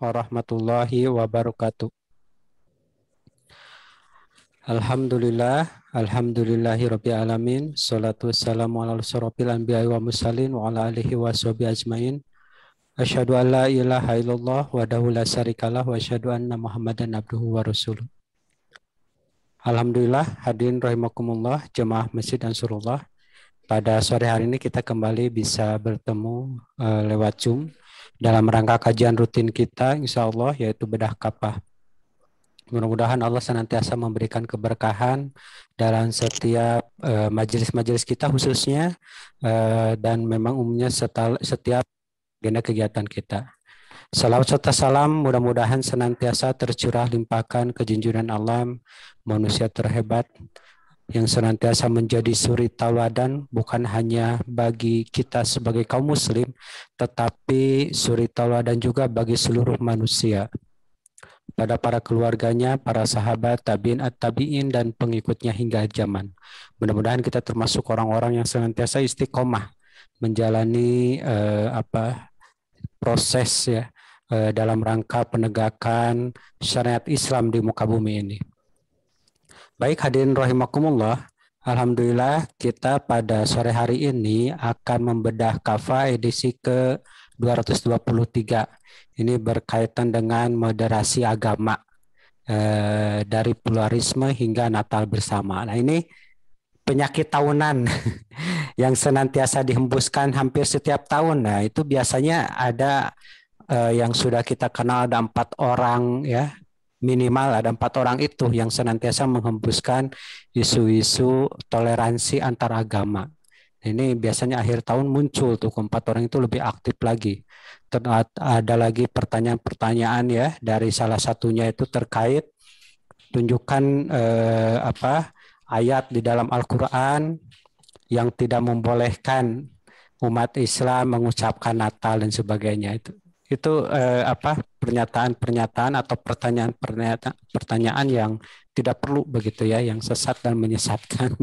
warahmatullahi wabarakatuh. Alhamdulillahi rabbil alamin. Salatu wassalamu ala asyrofil anbiya'i wa mursalin wa ala alihi wa sahbihi ajmain. Asyhadu an la ilaha illallah wahdahu la syarikalah wa asyhadu anna Muhammadan abduhu wa rasuluh. Alhamdulillah, hadirin rahimakumullah, jemaah Masjid Ansarullah. Pada sore hari ini kita kembali bisa bertemu lewat Zoom dalam rangka kajian rutin kita insyaallah, yaitu bedah kafah. Mudah-mudahan Allah senantiasa memberikan keberkahan dalam setiap majelis-majelis kita khususnya dan memang umumnya setiap agenda kegiatan kita. Salawat serta salam mudah-mudahan senantiasa tercurah limpahkan ke junjungan Allah, manusia terhebat yang senantiasa menjadi suri tauladan bukan hanya bagi kita sebagai kaum muslim, tetapi suri tauladan juga bagi seluruh manusia. Pada para keluarganya, para sahabat, tabi'in, at-tabi'in, dan pengikutnya hingga zaman. Mudah-mudahan kita termasuk orang-orang yang senantiasa istiqomah menjalani proses ya dalam rangka penegakan syariat Islam di muka bumi ini. Baik hadirin rahimakumullah, alhamdulillah kita pada sore hari ini akan membedah kafah edisi ke-223. Ini berkaitan dengan moderasi agama dari pluralisme hingga Natal bersama. Nah ini penyakit tahunan yang senantiasa dihembuskan hampir setiap tahun. Nah itu biasanya ada yang sudah kita kenal, ada 4 orang ya, minimal ada 4 orang itu yang senantiasa menghembuskan isu-isu toleransi antar agama. Ini biasanya akhir tahun muncul tuh 4 orang itu lebih aktif lagi. Ada lagi pertanyaan-pertanyaan ya dari salah satunya itu terkait tunjukkan ayat di dalam Al-Quran yang tidak membolehkan umat Islam mengucapkan Natal dan sebagainya. Itu pernyataan-pernyataan atau pertanyaan yang tidak perlu begitu ya, yang sesat dan menyesatkan.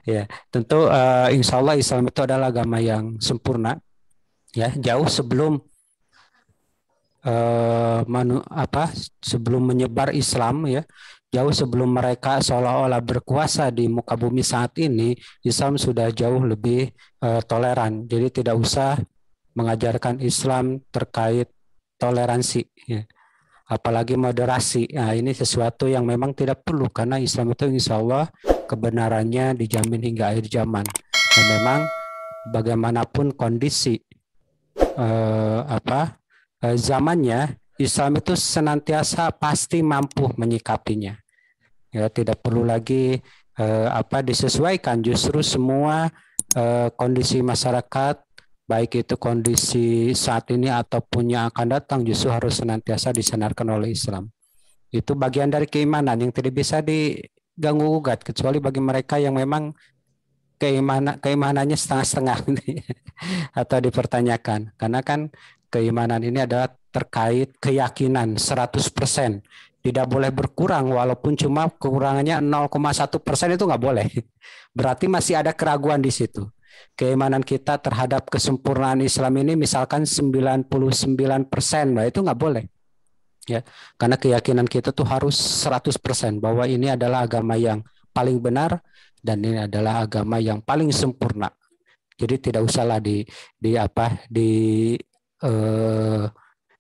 Ya, tentu insya Allah Islam itu adalah agama yang sempurna. Ya, jauh sebelum sebelum menyebar Islam ya, jauh sebelum mereka seolah-olah berkuasa di muka bumi saat ini, Islam sudah jauh lebih toleran. Jadi tidak usah mengajarkan Islam terkait toleransi ya. Apalagi moderasi. Nah, ini sesuatu yang memang tidak perlu karena Islam itu insya Allah kebenarannya dijamin hingga akhir zaman. Dan memang bagaimanapun kondisi zamannya, Islam itu senantiasa pasti mampu menyikapinya. Ya, tidak perlu lagi disesuaikan. Justru semua kondisi masyarakat, baik itu kondisi saat ini ataupun yang akan datang, justru harus senantiasa disenarkan oleh Islam. Itu bagian dari keimanan yang tidak bisa diganggu gugat, kecuali bagi mereka yang memang keimanannya setengah-setengah atau dipertanyakan. Karena kan keimanan ini adalah terkait keyakinan 100%. Tidak boleh berkurang walaupun cuma kekurangannya 0,1% itu nggak boleh. Berarti masih ada keraguan di situ. Keimanan kita terhadap kesempurnaan Islam ini misalkan 99%, nah itu nggak boleh. Ya, karena keyakinan kita tuh harus 100% bahwa ini adalah agama yang paling benar dan ini adalah agama yang paling sempurna. Jadi tidak usahlah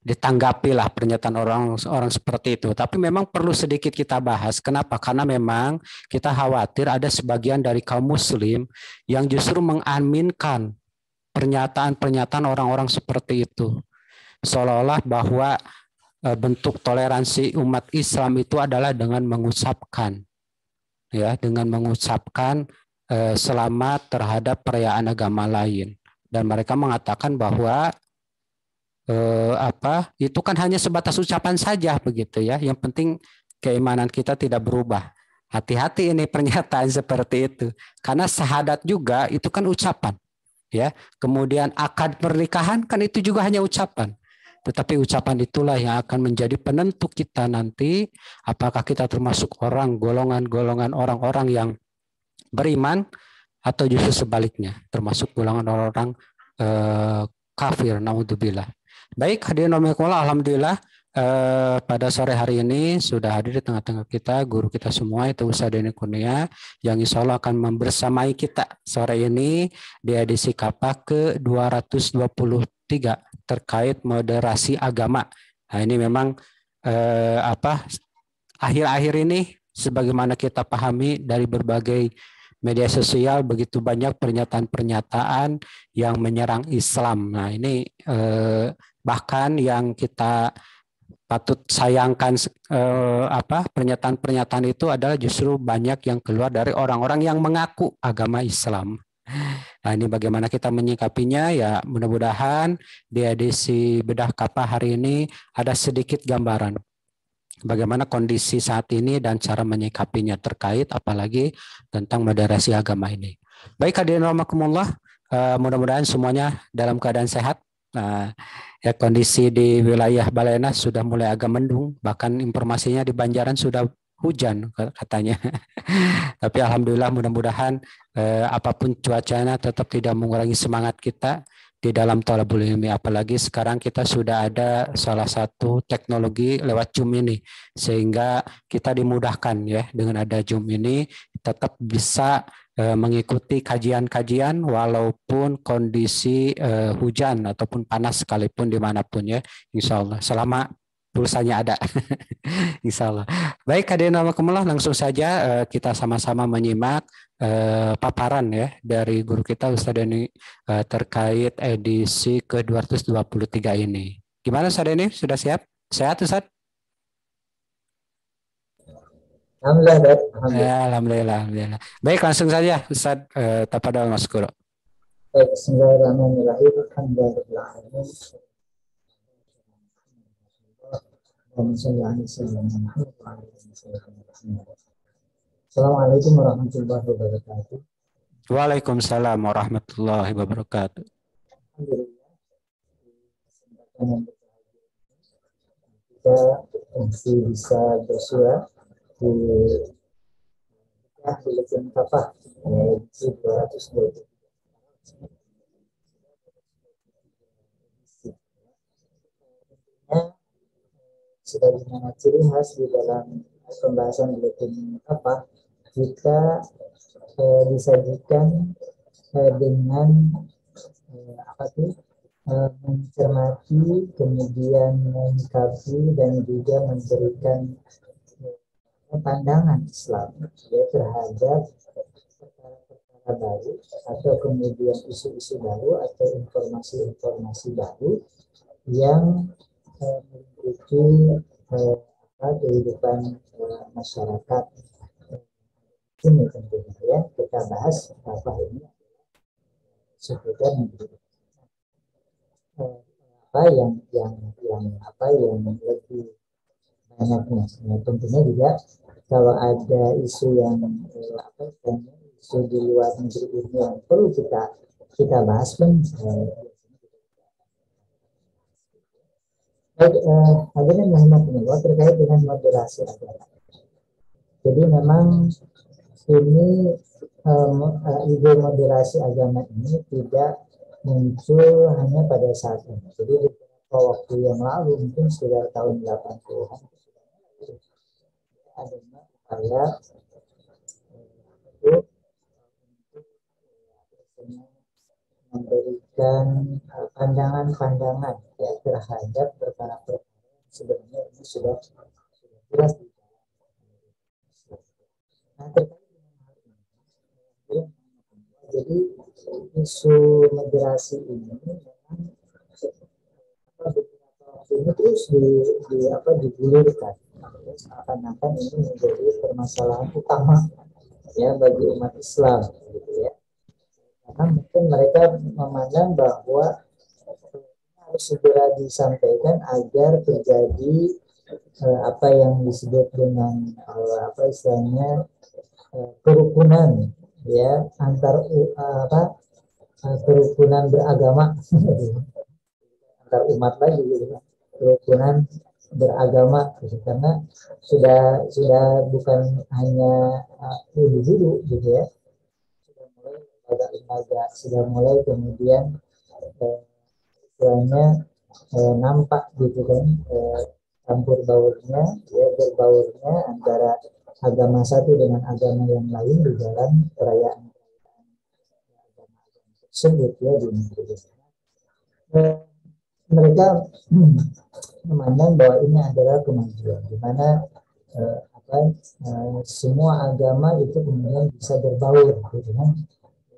ditanggapilah pernyataan orang seperti itu. Tapi memang perlu sedikit kita bahas. Kenapa? Karena memang kita khawatir ada sebagian dari kaum muslim yang justru mengaminkan pernyataan-pernyataan orang-orang seperti itu. Seolah-olah bahwa bentuk toleransi umat Islam itu adalah dengan mengucapkan selamat terhadap perayaan agama lain. Dan mereka mengatakan bahwa itu kan hanya sebatas ucapan saja begitu ya. Yang penting keimanan kita tidak berubah. Hati-hati ini pernyataan seperti itu. Karena syahadat juga itu kan ucapan. Ya. Kemudian akad pernikahan kan itu juga hanya ucapan. Tetapi ucapan itulah yang akan menjadi penentu kita nanti apakah kita termasuk golongan-golongan orang-orang yang beriman atau justru sebaliknya termasuk golongan orang kafir, naudzubillah. Baik, hadirin rahimakumullah, alhamdulillah pada sore hari ini sudah hadir di tengah-tengah kita guru kita semua itu Ustadz Denny Kurnia yang insya Allah akan membersamai kita sore ini di edisi KAPA ke-223 terkait moderasi agama. Nah, ini memang akhir-akhir ini sebagaimana kita pahami dari berbagai media sosial begitu banyak pernyataan-pernyataan yang menyerang Islam. Nah, ini bahkan yang kita patut sayangkan pernyataan-pernyataan itu adalah justru banyak yang keluar dari orang-orang yang mengaku agama Islam. Nah, ini bagaimana kita menyikapinya ya, mudah-mudahan di edisi Bedah Kapa hari ini ada sedikit gambaran bagaimana kondisi saat ini dan cara menyikapinya terkait apalagi tentang moderasi agama ini. Baik, hadirin rahimakumullah, mudah-mudahan semuanya dalam keadaan sehat. Nah, ya kondisi di wilayah Balenas sudah mulai agak mendung, bahkan informasinya di Banjaran sudah hujan katanya. Tapi alhamdulillah mudah-mudahan apapun cuacanya tetap tidak mengurangi semangat kita di dalam thalabul ilmi, apalagi sekarang kita sudah ada salah satu teknologi lewat Zoom ini sehingga kita dimudahkan ya dengan ada Zoom ini tetap bisa mengikuti kajian-kajian walaupun kondisi hujan ataupun panas sekalipun dimanapun ya, insya Allah selama pulsanya ada. Insya Allah. Baik, hadirin rahimakumullah, langsung saja kita sama-sama menyimak paparan ya dari guru kita Ustadz Denny terkait edisi ke-223 ini. Gimana Ustadz Denny? Sudah siap? Sehat Ustadz? Alhamdulillah. Ya, alhamdulillah, alhamdulillah. Baik, langsung saja Ustadz, tafadhol Mas Guru. Bismillahirrahmanirrahim. Alhamdulillah. Assalamualaikum warahmatullahi wabarakatuh. Waalaikumsalam warahmatullahi wabarakatuh. Kita masih bisa bersuara di Buletin Kapa yaitu 220. Sebagaimana ciri khas di dalam pembahasan Buletin Kapa, kita disajikan dengan mencermati, kemudian menyikapi dan juga memberikan pandangan Islam ya, terhadap perkara-perkara baru atau kemudian isu-isu baru atau informasi-informasi baru yang mengikuti kehidupan masyarakat ini tentunya ya. Kita bahas apa ini seputar apa yang lebih banyaknya. Nah, tentunya juga kalau ada isu yang isu di luar negeri ini yang perlu kita bahas pun hadirin rahimakumullah terkait dengan moderasi agama. Jadi memang ini ide moderasi agama ini tidak muncul hanya pada saat ini. Jadi beberapa waktu yang lalu, mungkin sekitar tahun 80-an, adanya upaya untuk memberikan pandangan-pandangan ya, terhadap perkara-perkara sebenarnya ini sudah jelas. Nah, terkait dengan hal ini, jadi isu moderasi ini memang beberapa waktu ini terus digulirkan, seakan-akan ini menjadi permasalahan utama ya bagi umat Islam, gitu ya. Karena mungkin mereka memandang bahwa harus segera disampaikan agar terjadi apa yang disebut dengan istilahnya kerukunan ya antar kerukunan beragama antar umat lagi gitu, kerukunan beragama gitu. Karena sudah bukan hanya individu gitu ya, sudah mulai lembaga-lembaga, sudah mulai kemudian istilahnya nampak gitu kan, campur baurnya, ya berbaurnya antara agama satu dengan agama yang lain di dalam perayaan tersebut ya di negeri. Mereka memandang bahwa ini adalah kemajuan, di mana semua agama itu kemudian bisa berbaur, gitu kan?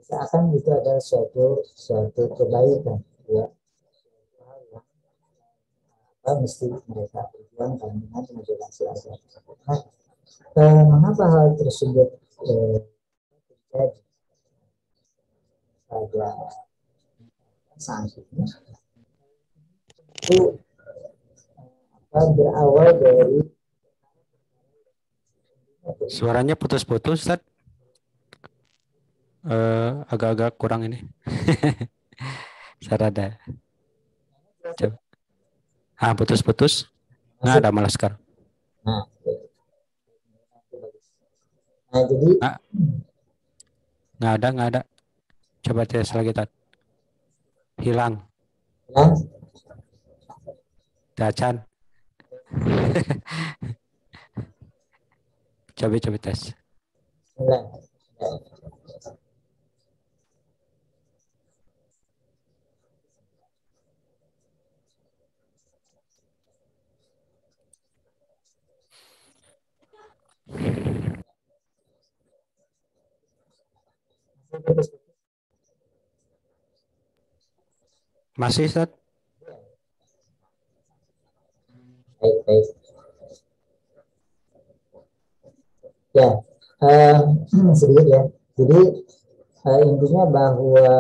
Seakan itu adalah suatu kebaikan, ya. Mesti mereka perjuangkan dengan moderasi agama. Nah, mengapa hal tersebut terjadi pada saat ini? Itu berawal dari Suaranya putus-putus, Ustaz. Agak-agak kurang ini. Sarada. Coba. Putus-putus. Nggak ada malah sekarang. Nah, jadi nggak ada. Coba tes lagi, Tat. Hilang. Dacan. Coba tes. Masih, Ustaz? Baik. Ya, sedikit ya. Jadi intinya bahwa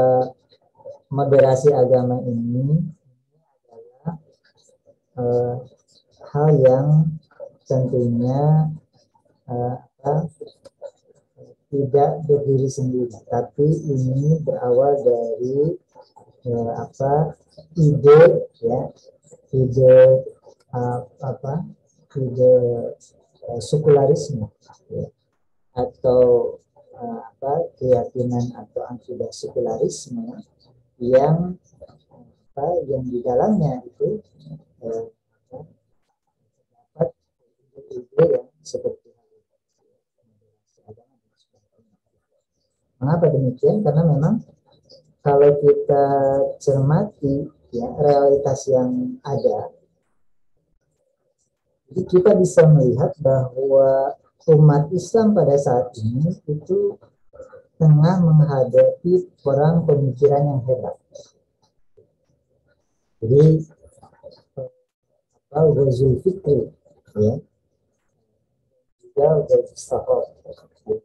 moderasi agama ini adalah hal yang tentunya tidak berdiri sendiri, tapi ini berawal dari ide ya, ide sekularisme ya, atau keyakinan atau akidah sekularisme yang di dalamnya itu dapat ide yang seperti mengapa demikian? Karena memang kalau kita cermati ya realitas yang ada, jadi kita bisa melihat bahwa umat Islam pada saat ini itu tengah menghadapi perang pemikiran yang hebat. Jadi Ghazul Fikri ya, juga Ghazul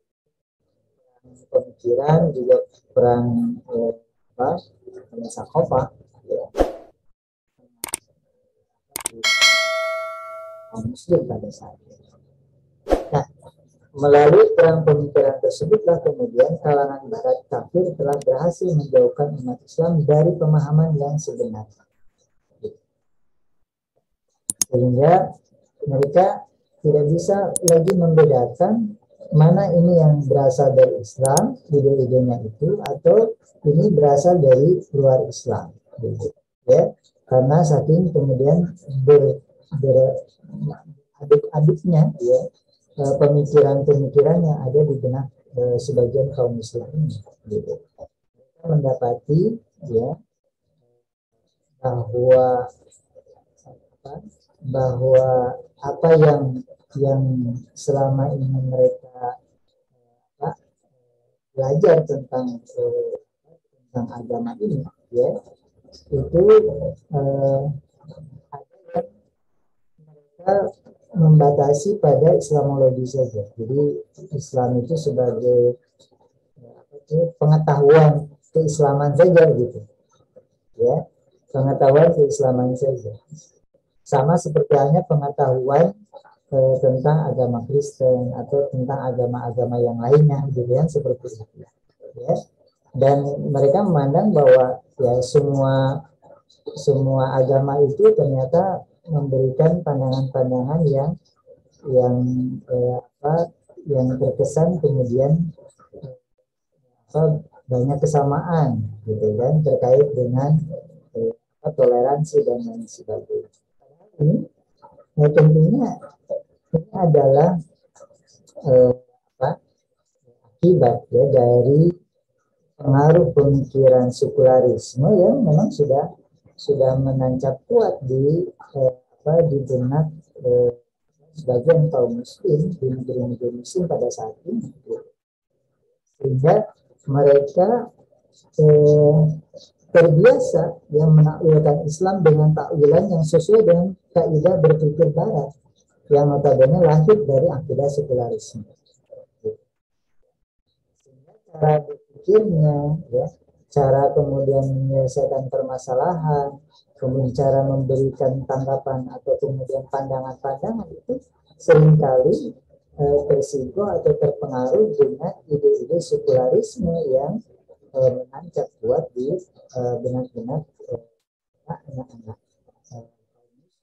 pemikiran, juga perang Sakofah ya, Muslim pada saat itu. Nah, melalui perang pemikiran tersebutlah kemudian kalangan Barat kafir telah berhasil menjauhkan umat Islam dari pemahaman yang sebenarnya. Sehingga mereka tidak bisa lagi membedakan mana ini yang berasal dari Islam, ide-idenya itu, atau ini berasal dari luar Islam, gitu. Ya, karena saking kemudian adik-adiknya, ya, pemikiran-pemikiran yang ada di benak sebagian kaum Muslim ini, gitu. Kita mendapati, ya, bahwa apa yang selama ini mereka belajar tentang agama ini, ya, itu mereka membatasi pada Islamologi saja. Jadi Islam itu sebagai pengetahuan keislaman saja, gitu, ya, pengetahuan keislaman saja. Sama seperti halnya pengetahuan tentang agama Kristen atau tentang agama-agama yang lainnya, gitu kan, seperti itu. Ya. Dan mereka memandang bahwa ya semua agama itu ternyata memberikan pandangan-pandangan yang terkesan kemudian banyak kesamaan, gitu kan, terkait dengan toleransi dan lain sebagainya. Ini tentunya ini adalah akibat ya dari pengaruh pemikiran sekularisme yang memang sudah menancap kuat di benak sebagian kaum muslim di negeri-negeri muslim pada saat ini, sehingga mereka terbiasa yang menakwilkan Islam dengan takwilan yang sesuai dengan kaidah berpikir barat yang notabene lahir dari akidah sekularisme. Sehingga cara berpikirnya, ya, cara kemudian menyelesaikan permasalahan, kemudian cara memberikan tanggapan atau kemudian pandangan-pandangan itu seringkali tersinggung atau terpengaruh dengan ide-ide sekularisme yang menancap kuat di benak-benak anak-anak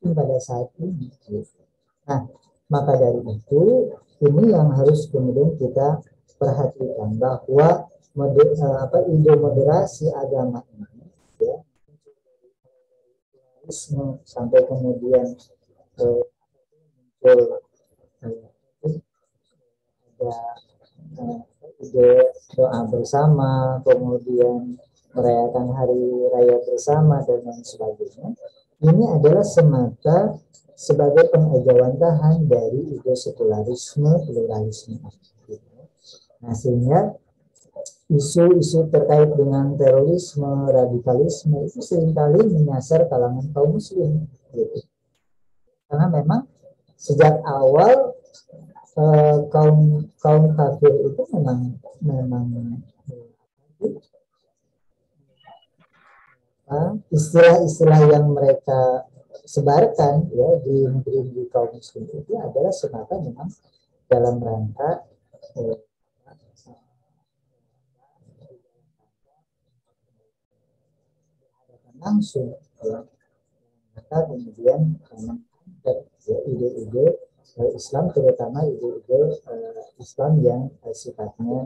pada saat ini. Nah, maka dari itu ini yang harus kemudian kita perhatikan, bahwa ide moderasi agama ini, ya, sampai kemudian muncul ada ide doa bersama, kemudian merayakan hari raya bersama dan lain sebagainya. Ini adalah semata sebagai pengejawantahan dari ide sekularisme, pluralisme. Nah, sehingga isu-isu terkait dengan terorisme, radikalisme itu seringkali menyasar kalangan kaum muslim, gitu. Karena memang sejak awal kaum kafir itu memang istilah-istilah yang mereka sebarkan ya di negeri kaum muslim itu adalah semata memang dalam rangka langsung, ya. Maka kemudian ya, ide-ide Islam, terutama ide-ide Islam yang sifatnya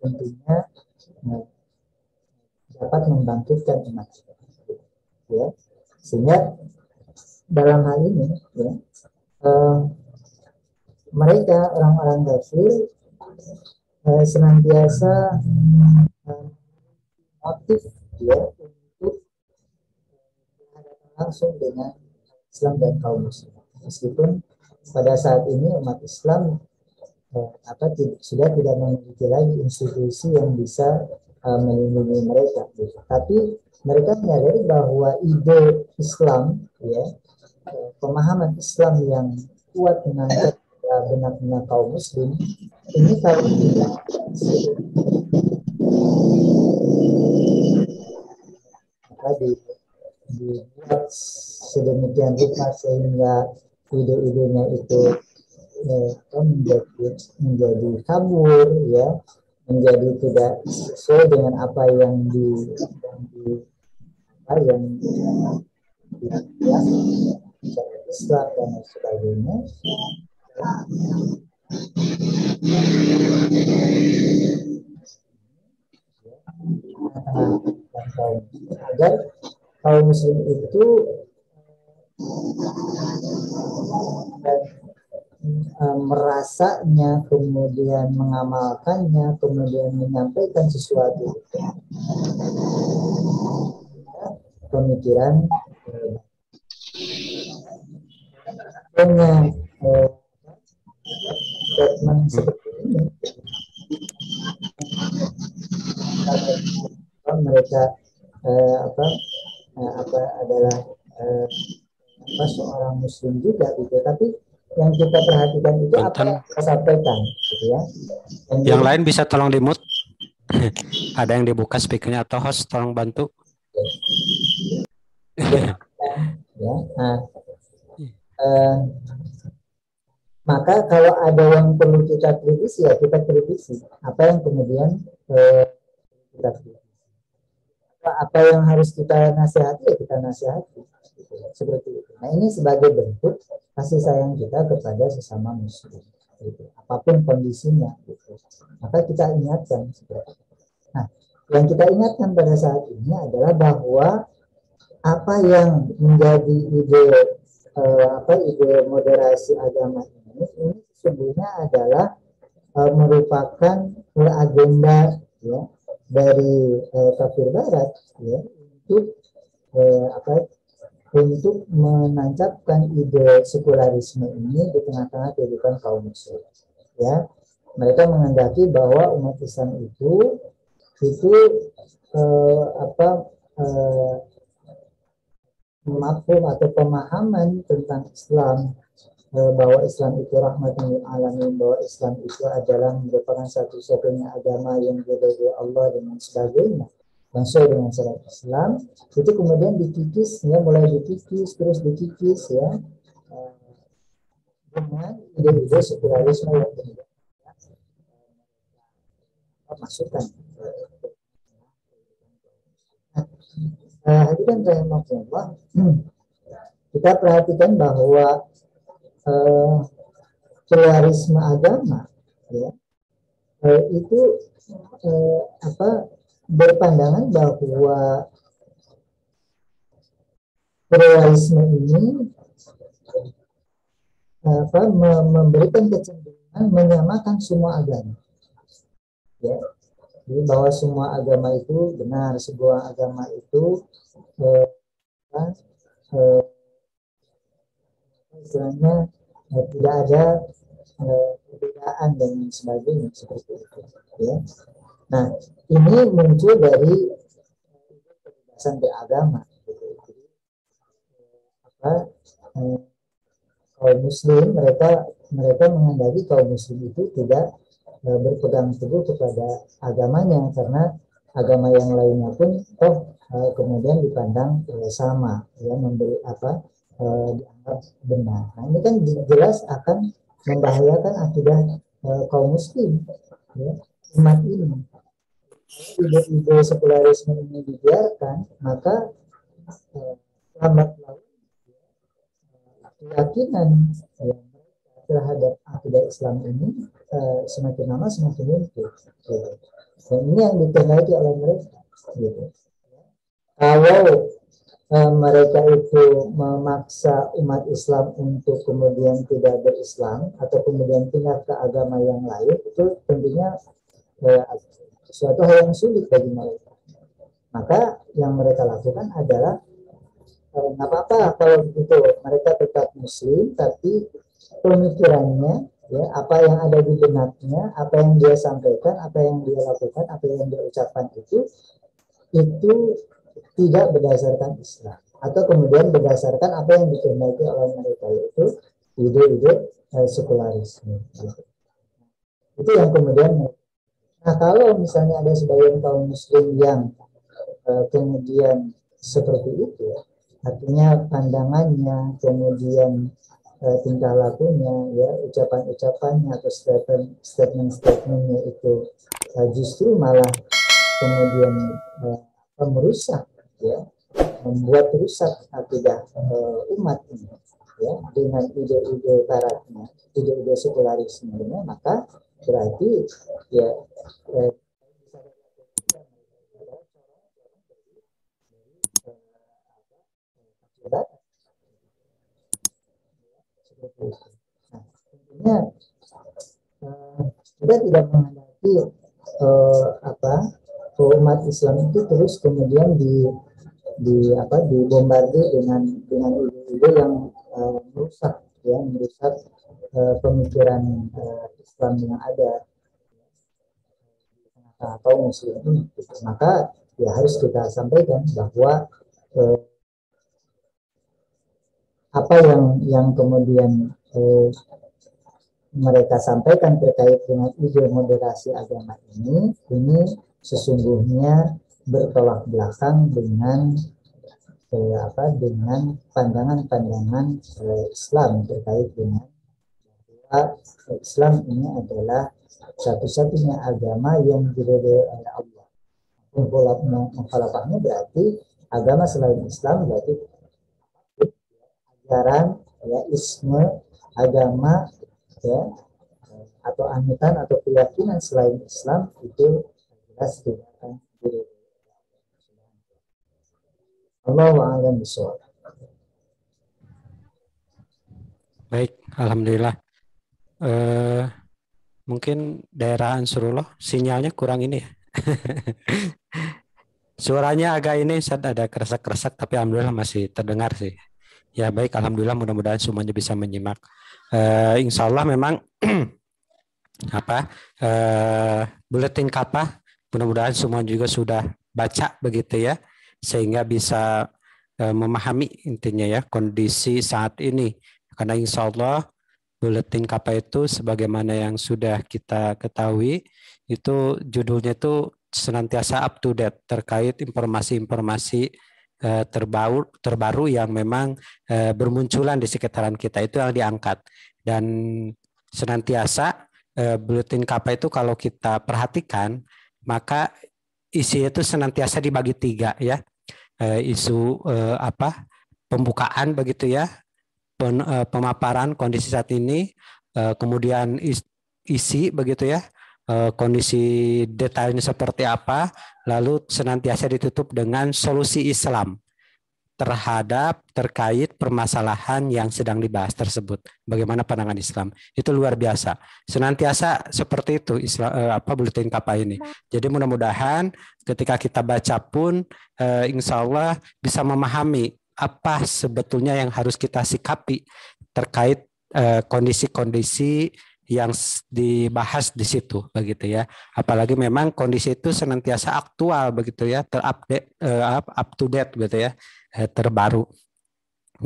tentunya dapat membangkitkan umat, ya. Sehingga dalam hal ini, ya, mereka orang-orang kafir senantiasa motif, ya, untuk berhadapan langsung dengan Islam dan kaum muslim. Meskipun pada saat ini umat Islam sudah tidak memiliki lagi institusi yang bisa melindungi mereka, gitu. Tapi mereka menyadari bahwa ide Islam, ya, pemahaman Islam yang kuat menangkap benak-benak kaum muslim ini kalau tidak dibuat sedemikian rupa sehingga ide-idenya itu menjadi kabur, ya, menjadi tidak sesuai dengan apa yang Islam dan sebagainya. Agar kaum muslim itu merasanya, kemudian mengamalkannya, kemudian menyampaikan sesuatu pemikiran dengan statement seperti ini, mereka adalah seorang muslim juga, gitu. Tapi yang kita perhatikan itu apa yang kita sampaikan, gitu, ya. Yang lain bisa tolong di-mute. Ada yang dibuka speakernya atau host, tolong bantu. Ya, nah, maka kalau ada yang perlu kita kritisi, ya kita kritisi. Apa yang kemudian kita kritisi. Apa yang harus kita nasihati, ya kita nasihati. Seperti itu. Nah, ini sebagai bentuk kasih sayang kita kepada sesama muslim. gitu. Apapun kondisinya, gitu. Maka kita ingatkan. Nah, yang kita ingatkan pada saat ini adalah bahwa apa yang menjadi ide moderasi agama ini sebenarnya adalah merupakan agenda ya dari kafir barat ya untuk menancapkan ide sekularisme ini di tengah-tengah kehidupan kaum muslim. Ya, mereka menghendaki bahwa umat Islam itu mafhum atau pemahaman tentang Islam, bahwa Islam itu rahmatan lil alamin, bahwa Islam itu adalah merupakan satu-satunya agama yang diridhoi Allah dan sebagainya, sesuai dengan syariat Islam, itu kemudian dikikis ya, mulai dikikis terus dikikis ya dengan ide-ide sekularisme yang kemudian masukkan. Hadirin rahimakumullah, kita perhatikan bahwa pluralisme agama ya, itu berpandangan bahwa pluralisme ini memberikan kecenderungan menyamakan semua agama ya. Jadi bahwa semua agama itu benar, sebuah agama itu istilahnya tidak ada perbedaan dan sebagainya seperti itu ya. Nah, ini muncul dari kebebasan beragama gitu. Kaum muslim mereka menghendaki kaum muslim itu tidak berpegang teguh kepada agamanya, karena agama yang lainnya pun kemudian dipandang sama ya, memberi dianggap benar. Nah, ini kan jelas akan membahayakan akidah kaum muslim ya, umat ini. Ide-ide sekularisme ini dibiarkan, maka lambat laun keyakinan terhadap akidah Islam ini semakin lama semakin muncul gitu. Dan ini yang dikehendaki oleh mereka gitu. Kalau mereka itu memaksa umat Islam untuk kemudian tidak berislam atau kemudian pindah ke agama yang lain, itu tentunya suatu hal yang sulit bagi mereka. Maka yang mereka lakukan adalah nggak apa-apa kalau begitu, mereka tetap muslim tapi pemikirannya ya, apa yang ada di benaknya, apa yang dia sampaikan, apa yang dia lakukan, apa yang dia ucapkan itu tidak berdasarkan Islam, atau kemudian berdasarkan apa yang dikehendaki oleh mereka, yaitu ide-ide sekularisme gitu. Itu yang kemudian. Nah, kalau misalnya ada sebagian kaum muslim yang kemudian seperti itu, artinya pandangannya, kemudian tingkah lakunya, ya, ucapan-ucapannya atau statement-statementnya itu justru malah kemudian merusak, ya, membuat rusak akidah umat ini, ya, dengan ide-ide baratnya, ide-ide sekularismenya, maka berarti ya nah, kita tidak menghendaki umat Islam itu terus kemudian dibombardir dengan ide-ide yang merusak pemikiran Islam yang ada atau muslim ini. Maka ya harus kita sampaikan bahwa apa yang kemudian mereka sampaikan terkait dengan ide moderasi agama ini sesungguhnya bertolak belakang dengan pandangan-pandangan Islam terkait dengan bahwa Islam ini adalah satu-satunya agama yang diridhoi oleh Allah. Mukhalafahnya berarti agama selain Islam berarti ajaran ya, isme agama ya atau anutan atau keyakinan selain Islam itu jelas tidak akan diridhoi. Allahu a'lam bishawab. Baik, alhamdulillah. Mungkin daerah Ansarullah sinyalnya kurang ini ya. Suaranya agak ini Ustaz, ada keresak-keresak tapi alhamdulillah masih terdengar sih. Ya baik, alhamdulillah, mudah-mudahan semuanya bisa menyimak. Insya Allah memang apa buletin kapah mudah-mudahan semua juga sudah baca begitu ya, sehingga bisa memahami intinya ya kondisi saat ini. Karena insya Allah buletin kapah itu sebagaimana yang sudah kita ketahui itu judulnya itu senantiasa up to date terkait informasi-informasi terbaru yang memang bermunculan di sekitaran kita, itu yang diangkat. Dan senantiasa buletin kapah itu kalau kita perhatikan maka isinya itu senantiasa dibagi tiga ya. Isu pembukaan begitu ya, pemaparan kondisi saat ini, kemudian isi begitu ya, kondisi detailnya seperti apa, lalu senantiasa ditutup dengan solusi Islam terkait permasalahan yang sedang dibahas tersebut. Bagaimana pandangan Islam? Itu luar biasa. Senantiasa seperti itu buletin kapah ini. Jadi mudah-mudahan ketika kita baca pun insya Allah bisa memahami apa sebetulnya yang harus kita sikapi terkait kondisi-kondisi yang dibahas di situ begitu ya. Apalagi memang kondisi itu senantiasa aktual begitu ya, terupdate, up to date gitu ya, terbaru.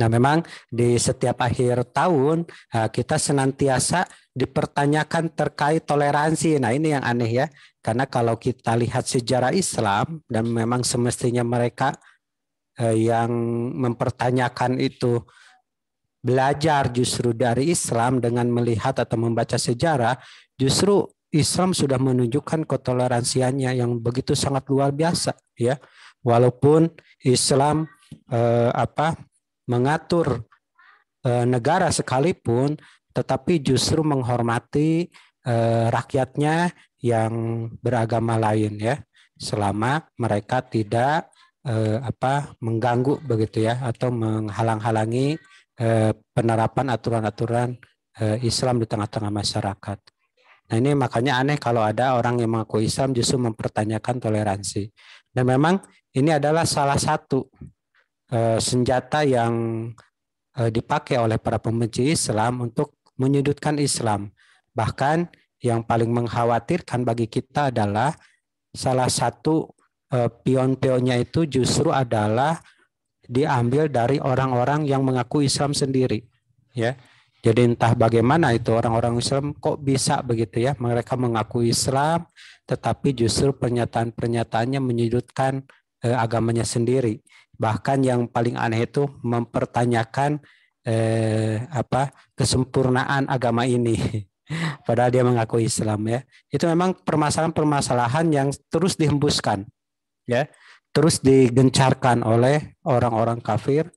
Nah, memang di setiap akhir tahun kita senantiasa dipertanyakan terkait toleransi. Nah, ini yang aneh ya. Karena kalau kita lihat sejarah Islam dan memang semestinya mereka yang mempertanyakan itu belajar justru dari Islam dengan melihat atau membaca sejarah, justru Islam sudah menunjukkan ketoleransiannya yang begitu sangat luar biasa ya. Walaupun Islam mengatur negara sekalipun, tetapi justru menghormati rakyatnya yang beragama lain ya, selama mereka tidak mengganggu begitu ya, atau menghalang-halangi penerapan aturan-aturan Islam di tengah-tengah masyarakat. Nah, ini makanya aneh kalau ada orang yang mengaku Islam justru mempertanyakan toleransi. Dan memang ini adalah salah satu senjata yang dipakai oleh para pembenci Islam untuk menyudutkan Islam. Bahkan yang paling mengkhawatirkan bagi kita adalah salah satu pion-pionnya itu justru adalah diambil dari orang-orang yang mengaku Islam sendiri ya. Jadi entah bagaimana itu orang-orang Islam kok bisa begitu ya, mereka mengaku Islam tetapi justru pernyataan-pernyataannya menyudutkan agamanya sendiri. Bahkan yang paling aneh itu mempertanyakan kesempurnaan agama ini padahal dia mengaku Islam ya. Itu memang permasalahan-permasalahan yang terus dihembuskan ya, terus digencarkan oleh orang-orang kafir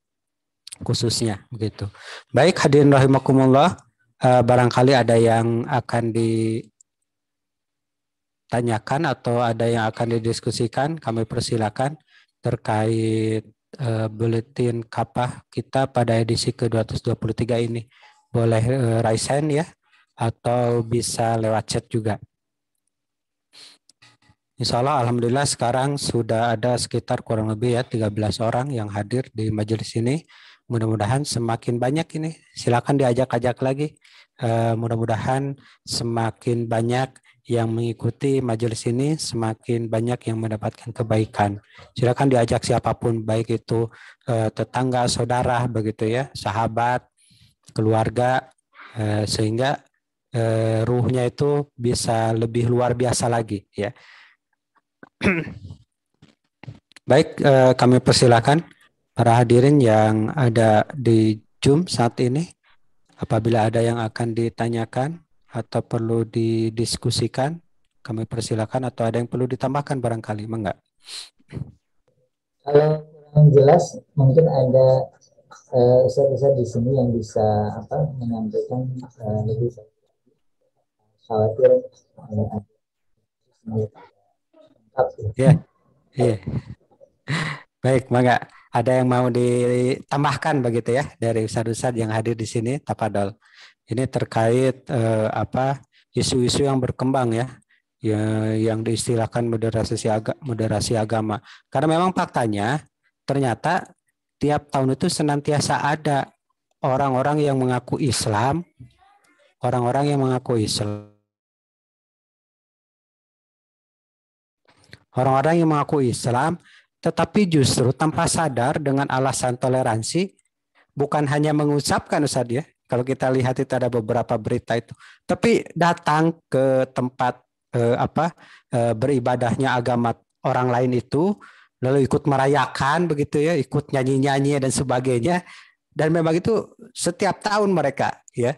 khususnya begitu. Baik hadirin rahimakumullah, barangkali ada yang akan ditanyakan atau ada yang akan didiskusikan, kami persilakan terkait buletin kapah kita pada edisi ke-223 ini. Boleh raise hand ya, atau bisa lewat chat juga. Insya Allah alhamdulillah sekarang sudah ada sekitar kurang lebih ya 13 orang yang hadir di majelis ini. Mudah-mudahan semakin banyak ini. Silakan diajak-ajak lagi. Mudah-mudahan semakin banyak yang mengikuti majelis ini, semakin banyak yang mendapatkan kebaikan. Silakan diajak siapapun, baik itu tetangga, saudara, begitu ya, sahabat, keluarga, sehingga ruhnya itu bisa lebih luar biasa lagi ya. Baik, kami persilakan para hadirin yang ada di Zoom saat ini. Apabila ada yang akan ditanyakan atau perlu didiskusikan, kami persilakan, atau ada yang perlu ditambahkan barangkali, enggak? Kalau kurang jelas, mungkin ada ustaz-ustaz di sini yang bisa menyampaikan lebih baik khawatir Ya, iya. Baik, Mangga. Ada yang mau ditambahkan begitu ya dari ustadz-ustadz yang hadir di sini, Tafadhol. Ini terkait isu-isu yang berkembang ya, yang diistilahkan moderasi agama. Karena memang faktanya ternyata tiap tahun itu senantiasa ada orang-orang yang mengaku Islam, orang-orang yang mengaku Islam, orang-orang yang mengaku Islam, tetapi justru tanpa sadar dengan alasan toleransi, bukan hanya mengucapkan Ustaz ya, kalau kita lihat itu ada beberapa berita itu, tapi datang ke tempat beribadahnya agama orang lain itu, lalu ikut merayakan begitu ya, ikut nyanyi-nyanyi dan sebagainya, dan memang itu setiap tahun mereka ya,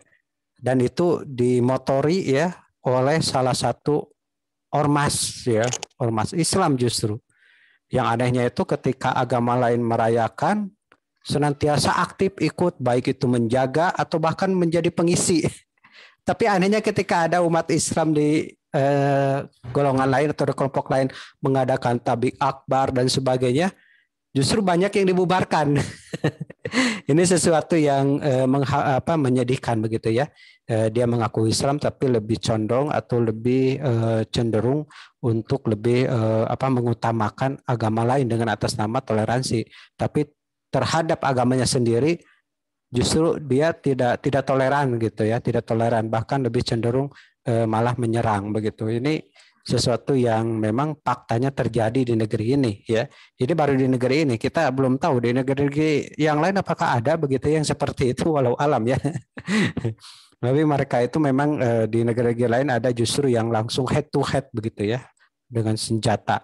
dan itu dimotori ya oleh salah satu ormas ya, ormas Islam justru. Yang anehnya itu ketika agama lain merayakan, senantiasa aktif ikut, baik itu menjaga atau bahkan menjadi pengisi. Tapi anehnya ketika ada umat Islam di golongan lain atau kelompok lain mengadakan tablik akbar dan sebagainya, justru banyak yang dibubarkan. Ini sesuatu yang menyedihkan begitu ya. Dia mengaku Islam tapi lebih condong atau lebih cenderung untuk lebih mengutamakan agama lain dengan atas nama toleransi. Tapi terhadap agamanya sendiri justru dia tidak toleran gitu ya, tidak toleran, bahkan lebih cenderung malah menyerang begitu. Ini sesuatu yang memang faktanya terjadi di negeri ini ya. Jadi baru di negeri ini, kita belum tahu di negeri yang lain apakah ada begitu yang seperti itu, walau alam ya. Tapi mereka itu memang di negeri lain ada justru yang langsung head to head begitu ya dengan senjata.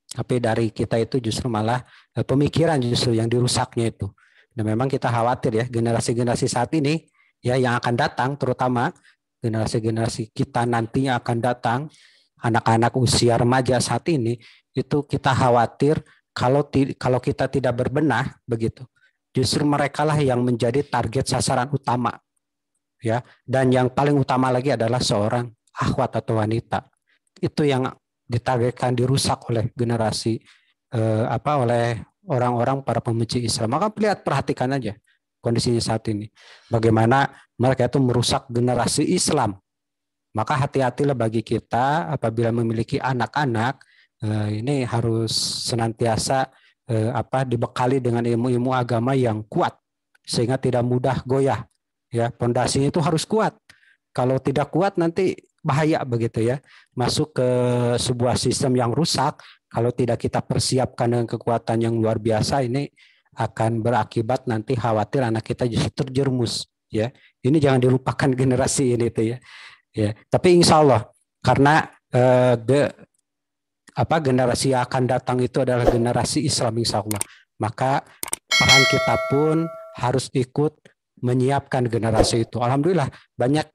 Tapi dari kita itu justru malah pemikiran justru yang dirusaknya itu. Dan memang kita khawatir ya generasi-generasi saat ini ya yang akan datang, terutama generasi-generasi kita nantinya akan datang, anak-anak usia remaja saat ini, itu kita khawatir kalau kita tidak berbenah begitu, justru mereka lah yang menjadi target sasaran utama ya. Dan yang paling utama lagi adalah seorang akhwat atau wanita, itu yang ditargetkan dirusak oleh generasi oleh orang-orang para pembenci Islam. Maka perhatikan aja kondisinya saat ini, bagaimana mereka itu merusak generasi Islam. Maka hati-hatilah bagi kita apabila memiliki anak-anak, ini harus senantiasa dibekali dengan ilmu-ilmu agama yang kuat sehingga tidak mudah goyah. Ya, pondasinya itu harus kuat. Kalau tidak kuat nanti bahaya begitu ya. Masuk ke sebuah sistem yang rusak, kalau tidak kita persiapkan dengan kekuatan yang luar biasa, ini akan berakibat nanti khawatir anak kita justru terjerumus ya. Ini jangan dilupakan generasi ini itu ya. Ya, tapi insya Allah karena generasi yang akan datang itu adalah generasi Islam insya Allah, maka peran kita pun harus ikut menyiapkan generasi itu. Alhamdulillah banyak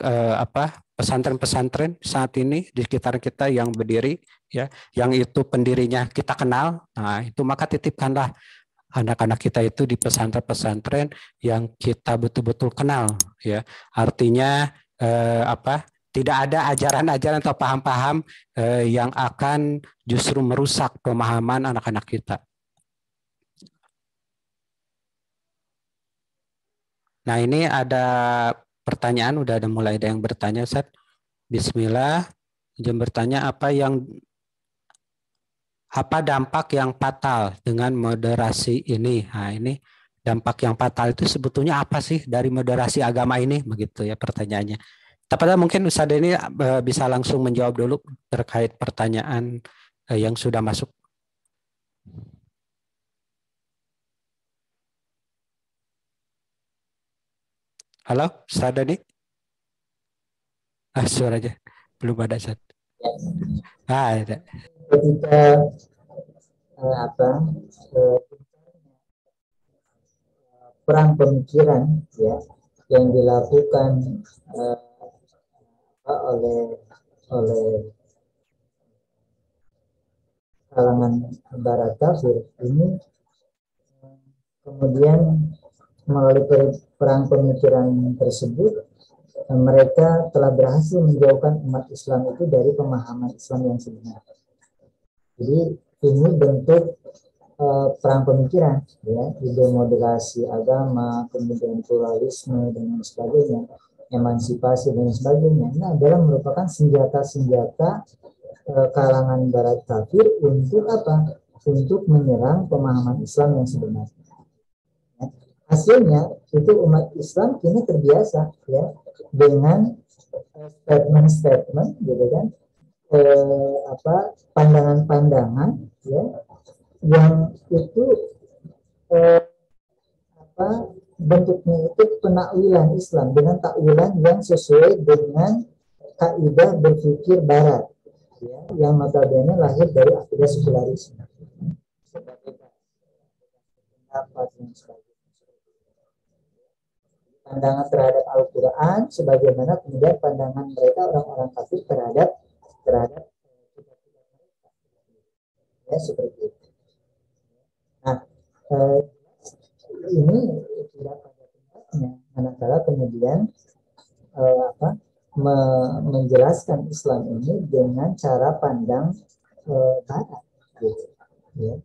pesantren-pesantren saat ini di sekitar kita yang berdiri ya, yang itu pendirinya kita kenal. Nah, itu maka titipkanlah anak-anak kita itu di pesantren-pesantren yang kita betul-betul kenal ya. Artinya tidak ada ajaran-ajaran atau paham-paham yang akan justru merusak pemahaman anak-anak kita. Nah, ini ada pertanyaan, udah ada mulai ada yang bertanya, Ustaz. Bismillah, izin bertanya apa dampak yang fatal dengan moderasi ini? Nah, ini dampak yang fatal itu sebetulnya apa sih dari moderasi agama ini? Begitu ya pertanyaannya. Tapi mungkin Ustaz ini bisa langsung menjawab dulu terkait pertanyaan yang sudah masuk. Halo, Ustaz Dani? Suaranya belum ada, Ustaz. Ada. Ketika perang pemikiran ya yang dilakukan oleh kalangan barat kafir ini, kemudian melalui perang pemikiran tersebut mereka telah berhasil menjauhkan umat Islam itu dari pemahaman Islam yang sebenar. Jadi ini bentuk perang pemikiran, ya, ide moderasi agama, kemudian pluralisme dan sebagainya, emansipasi dan sebagainya. Ini adalah merupakan senjata-senjata kalangan Barat kafir untuk apa? Untuk menyerang pemahaman Islam yang sebenarnya. Hasilnya itu umat Islam kini terbiasa, ya, dengan statement-statement, gitu kan, pandangan-pandangan, ya, yang itu bentuknya itu penakwilan Islam dengan takwilan yang sesuai dengan kaidah berpikir Barat, ya, yang notabene lahir dari akidah sekularisme. Pandangan terhadap Al-Quran sebagaimana kemudian pandangan mereka orang-orang kafir terhadap ya, seperti itu. Nah, ini tidak pada tempatnya, manakala kemudian menjelaskan Islam ini dengan cara pandang Barat, gitu, ya.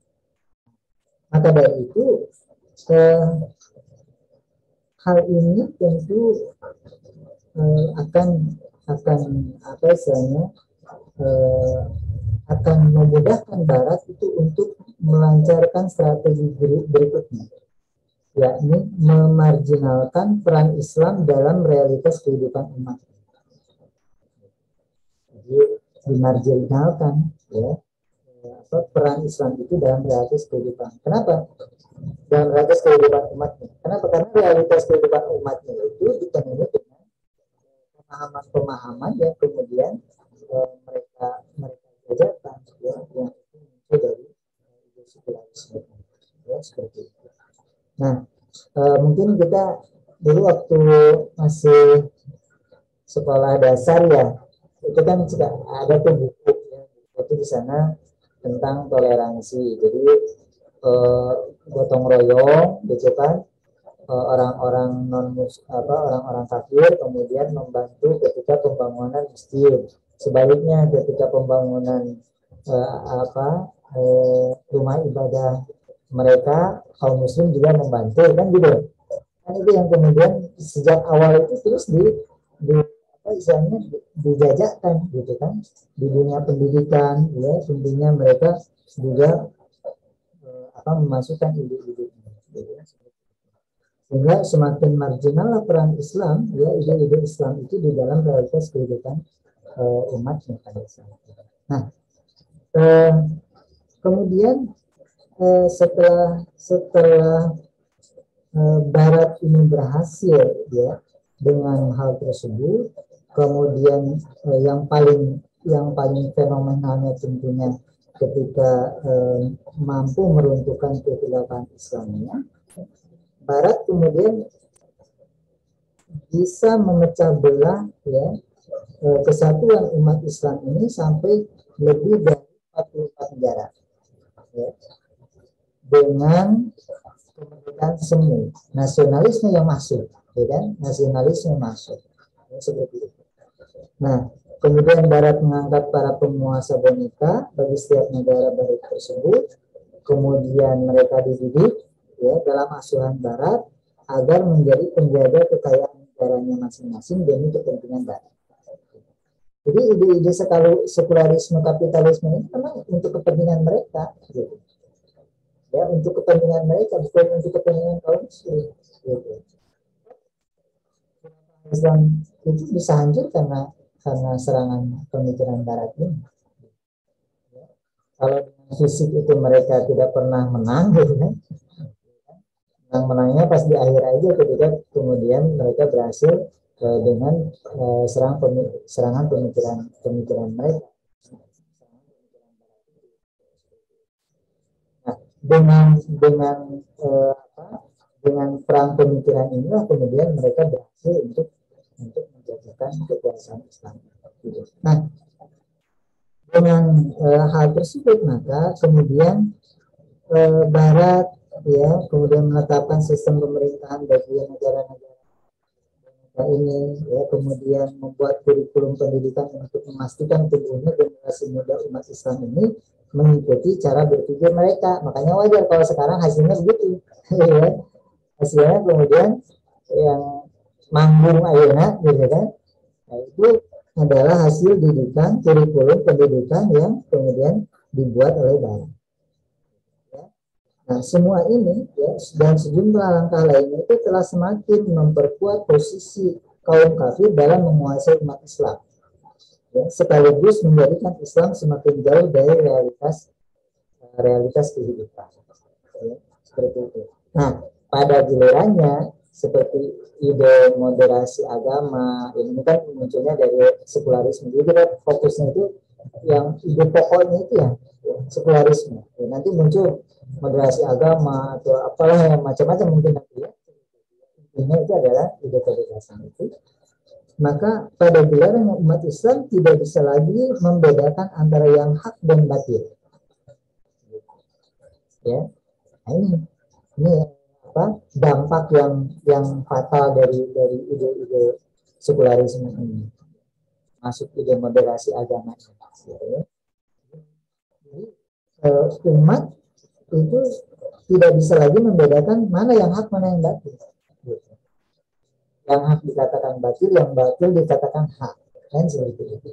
Maka dari itu hal ini tentu akan memudahkan Barat itu untuk melancarkan strategi berikutnya, yakni memarginalkan peran Islam dalam realitas kehidupan umat. Jadi dimarginalkan, ya, peran Islam itu dalam realitas kehidupan. Kenapa? Dalam realitas kehidupan umatnya. Kenapa? Karena realitas kehidupan umatnya itu dipenuhi dengan pemahaman-pemahaman yang kemudian mereka jajarkan, ya, yang muncul dari sekularisme, ya, seperti itu. Nah, mungkin kita dulu waktu masih sekolah dasar, ya, itu kan juga ada tuh buku, ya, itu di sana tentang toleransi. Jadi gotong royong, gitu kan, orang-orang orang-orang kafir kemudian membantu ketika pembangunan masjid. Sebaliknya ketika pembangunan rumah ibadah mereka, kaum muslim juga membantu, kan gitu. Kan itu yang kemudian sejak awal itu terus dijajakan, gitu kan, di dunia pendidikan, ya, intinya mereka juga memasukkan ide-ide ini, gitu, ya. Sehingga semakin marginal peran Islam, ya, ide-ide Islam itu di dalam realitas kehidupan umatnya pada saat itu. Nah, kemudian setelah Barat ini berhasil, ya, dengan hal tersebut, kemudian yang paling fenomenalnya tentunya ketika mampu meruntuhkan kekhilafan Islamnya, Barat kemudian bisa memecah belah, ya, kesatuan umat Islam ini sampai lebih dari 44 negara, ya, dengan kemerdekaan semu, nasionalisme yang masuk, ya kan, nasionalisme masuk, ya, seperti itu. Nah, kemudian Barat mengangkat para penguasa boneka bagi setiap negara Barat tersebut, kemudian mereka dididik, ya, dalam asuhan Barat agar menjadi penjaga kekayaan negaranya masing-masing demi kepentingan Barat. Jadi ide-ide sekularisme kapitalisme ini memang untuk kepentingan mereka, gitu. Ya, untuk kepentingan mereka, bukan untuk kepentingan kaum muslim, gitu. Islam itu bisa hancur karena serangan pemikiran Barat ini. Ya. Kalau dengan fisik itu mereka tidak pernah menang, gitu kan. Menangnya pas di akhir aja ketika kemudian mereka berhasil dengan serangan pemikiran mereka. Nah, dengan perang pemikiran inilah kemudian mereka berhasil untuk menjatuhkan kekuasaan Islam. Nah, dengan hal tersebut maka kemudian Barat, ya, kemudian menetapkan sistem pemerintahan bagi negara-negara ini ya, kemudian membuat kurikulum pendidikan untuk memastikan tumbuhnya generasi muda umat Islam ini mengikuti cara berpikir mereka. Makanya wajar kalau sekarang hasilnya begitu. Ya. Hasilnya kemudian yang manggung ayeuna gitu kan. Nah, itu adalah hasil didikan kurikulum pendidikan yang kemudian dibuat oleh Barat. Ya. Nah, semua ini ya, dan sejumlah langkah lainnya itu telah semakin memperkuat posisi kaum kafir dalam menguasai umat Islam. Ya, sekaligus menjadikan Islam semakin jauh dari realitas kehidupan. Ya, seperti itu. Nah, pada gilirannya seperti ide moderasi agama ini kan munculnya dari sekularisme. Jadi kita fokusnya itu yang ide pokoknya itu ya sekularisme. Ya, nanti muncul moderasi agama atau apalah yang macam-macam mungkin nanti ya. Intinya itu adalah ide kebebasan itu. Maka pada giliran umat Islam tidak bisa lagi membedakan antara yang hak dan batil. Ya, nah ini apa dampak yang fatal dari ide-ide sekularisme ini, masuk ide moderasi agama. Ya. Jadi umat itu tidak bisa lagi membedakan mana yang hak mana yang batil. Yang hak dikatakan batil, yang batil dikatakan hak, kan seperti itu.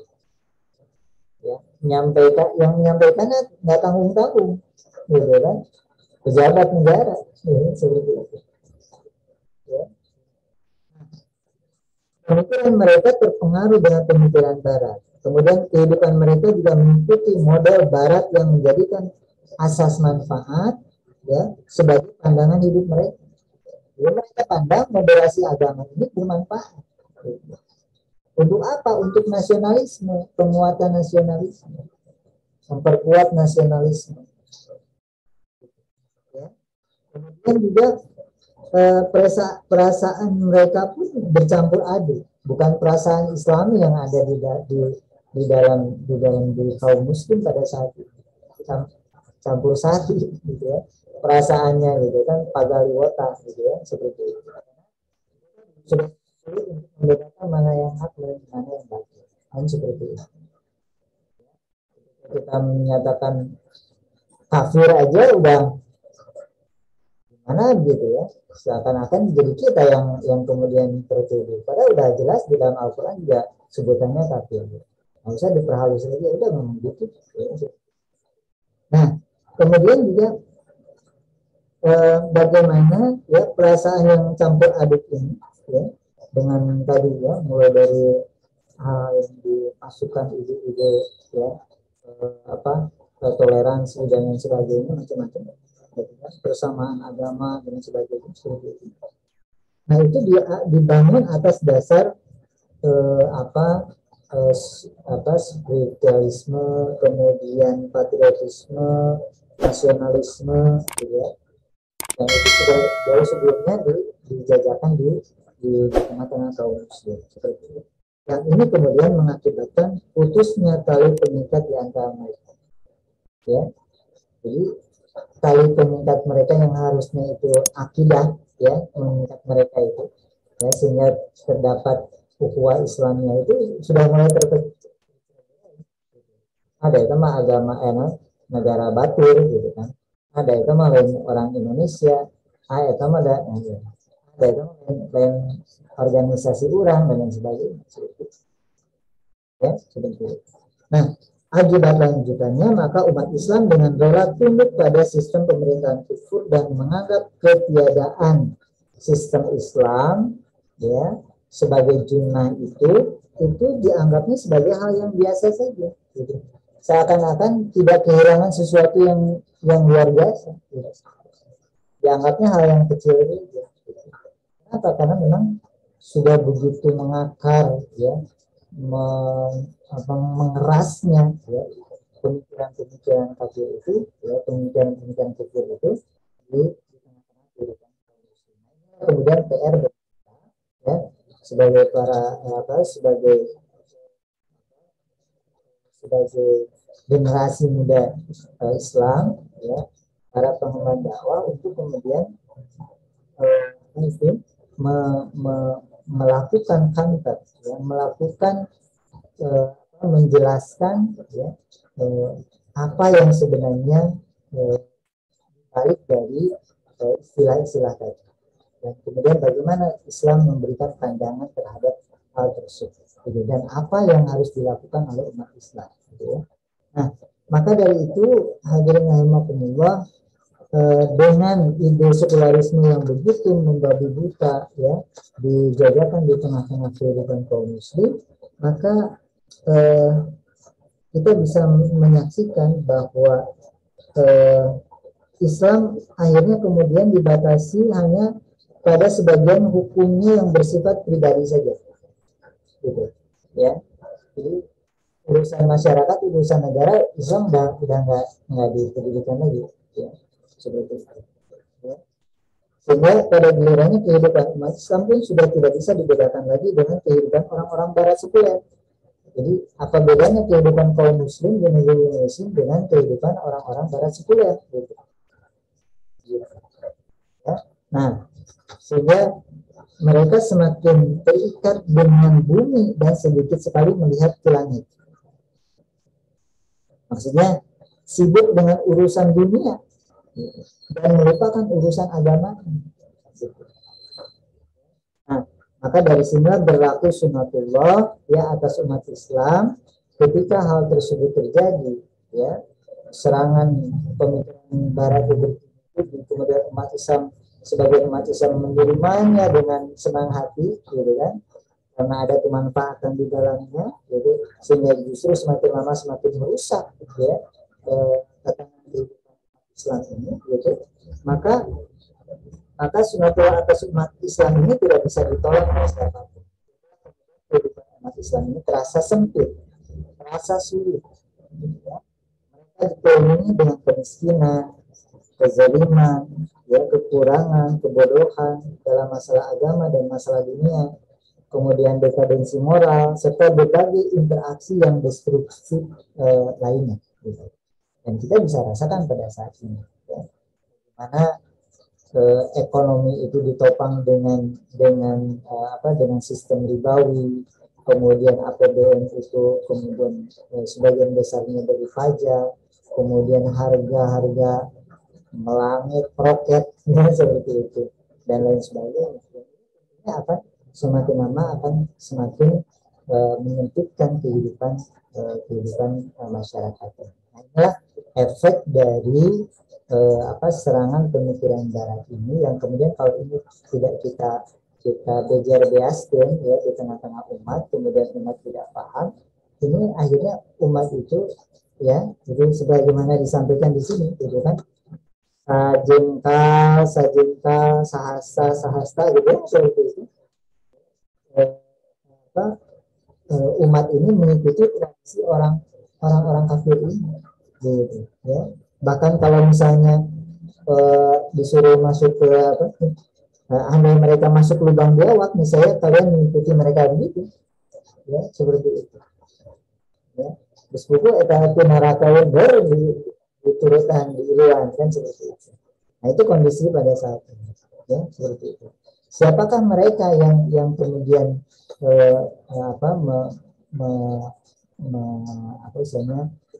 Ya, yang menyampaikannya nggak tanggung-tanggung, gitu kan? Pejabat negara, ya, seperti itu. Ya. Pemikiran mereka terpengaruh dengan pemikiran Barat. Kemudian kehidupan mereka juga mengikuti model Barat yang menjadikan asas manfaat ya sebagai pandangan hidup mereka. Jadi mereka pandang moderasi agama ini bermanfaat. Untuk apa? Untuk nasionalisme, penguatan nasionalisme, memperkuat nasionalisme. Ya. Kemudian juga perasaan mereka pun bercampur aduk, bukan perasaan Islami yang ada di dalam kaum Muslim pada saat itu, campur sari, gitu ya, perasaannya gitu kan, pagaliwota gitu ya, seperti itu. Sudah sulit untuk membedakan mana yang hak dan mana yang batil, kan seperti itu. Kita menyatakan kafir aja udah mana gitu ya, seakan-akan jadi kita yang kemudian tertuduh. Padahal udah jelas di dalam Al-Quran juga sebutannya kafir. Nggak usah diperhalus lagi, udah memang gitu. Nah, kemudian juga bagaimana ya perasaan yang campur aduk ini ya, dengan tadi ya mulai dari hal yang dimasukkan ide-ide ya toleransi dan lain sebagainya macam-macam, persamaan agama dan sebagainya. Nah itu dibangun atas dasar spiritualisme, kemudian patriotisme, nasionalisme, gitu ya. Dan itu sudah jauh sebelumnya dijajakan di tengah-tengah kaum muslim seperti itu. Yang ini kemudian mengakibatkan putusnya tali pengikat di antara mereka. Ya, jadi tali pengikat mereka yang harusnya itu akidah, ya, mengikat mereka itu, ya, sehingga terdapat ukhuwah Islamnya itu sudah mulai terpecah. Ada itu mah agama negara batur gitu kan. Ada itu mah lain orang Indonesia, ada itu mah ada itu lain organisasi orang dan lain sebagainya. Ya, seperti itu. Nah, akibat lanjutannya maka umat Islam dengan rela tunduk pada sistem pemerintahan kufur dan menganggap ketiadaan sistem Islam ya sebagai junnah itu dianggapnya sebagai hal yang biasa saja. Gitu. Seakan-akan tidak kehilangan sesuatu yang luar biasa. Gitu. Dianggapnya hal yang kecil saja. Kenapa? Karena memang sudah begitu mengakar ya. Mengerasnya ya, pemikiran-pemikiran kafir itu ya, pemikiran-pemikiran kafir itu di tengah-tengah kehidupan kaum muslimin. Kemudian PR ya sebagai sebagai generasi muda Islam ya, para pengemban dakwah untuk kemudian melakukan kantor, ya, melakukan menjelaskan, ya, apa yang sebenarnya balik dari istilah-istilah tadi. Dan kemudian bagaimana Islam memberikan pandangan terhadap hal tersebut, gitu. Dan apa yang harus dilakukan oleh umat Islam, gitu ya. Nah, maka dari itu hadirin rahimakumullah, dengan ide sekularisme yang begitu membabi buta, ya, dijajakan di tengah-tengah kehidupan kaum muslim, maka kita bisa menyaksikan bahwa Islam akhirnya kemudian dibatasi hanya pada sebagian hukumnya yang bersifat pribadi saja, gitu, ya. Jadi urusan masyarakat, urusan negara, Islam udah nggak dipedulikan lagi, ya, seperti itu, ya. Sehingga pada gilirannya kehidupan umat Islam pun sudah tidak bisa dibedakan lagi dengan kehidupan orang-orang Barat sekuler. Jadi apa bedanya kehidupan kaum muslim di negeri muslim dengan kehidupan orang-orang Barat sekuler, gitu. Ya. Nah, sehingga mereka semakin terikat dengan bumi dan sedikit sekali melihat ke langit. Maksudnya sibuk dengan urusan dunia dan melupakan urusan agama. Nah, maka dari sinilah berlaku sunnatullah, ya, atas umat Islam ketika hal tersebut terjadi, ya, serangan pemikiran Barat itu, kemudian umat Islam, sebagai umat Islam menerimanya dengan senang hati, gitu kan, karena ada kemanfaatan di dalamnya, gitu, sehingga justru semakin lama semakin merusak, ya, tatanan kehidupan Islam ini, gitu. Maka sunatullah atas umat Islam ini tidak bisa ditolak oleh siapapun. Kehidupan umat Islam ini terasa sempit, terasa sulit, ya. Mereka dikelilingi dengan kemiskinan, kezaliman, ya, kekurangan, kebodohan dalam masalah agama dan masalah dunia, kemudian dekadensi moral, serta berbagai interaksi yang destruktif lainnya, gitu. Dan kita bisa rasakan pada saat ini, ya, mana ekonomi itu ditopang dengan sistem ribawi, kemudian APBN itu kemudian sebagian besarnya dari pajak, kemudian harga melangit, roket, ya, seperti itu, dan lain sebagainya. Ini akan semakin lama akan semakin menyempitkan kehidupan masyarakat. Nah, inilah efek dari serangan pemikiran Barat ini, yang kemudian kalau ini tidak kita bejar-beaskan, ya, di tengah-tengah umat, kemudian umat tidak paham, ini akhirnya umat itu, ya, jadi sebagaimana disampaikan di sini, gitu kan, sajengkal, sahasta, gitu ya, seperti itu. Umat ini mengikuti tradisi orang-orang kafir ini, gitu, ya. Bahkan kalau misalnya disuruh masuk ke andai mereka masuk lubang biawak, misalnya kalian mengikuti mereka begitu, ya, seperti itu, ya. Terus buku eta neraka diturutan diiluan, kan, seperti itu. Nah, itu kondisi pada saat ini, ya, seperti itu. Siapakah mereka yang kemudian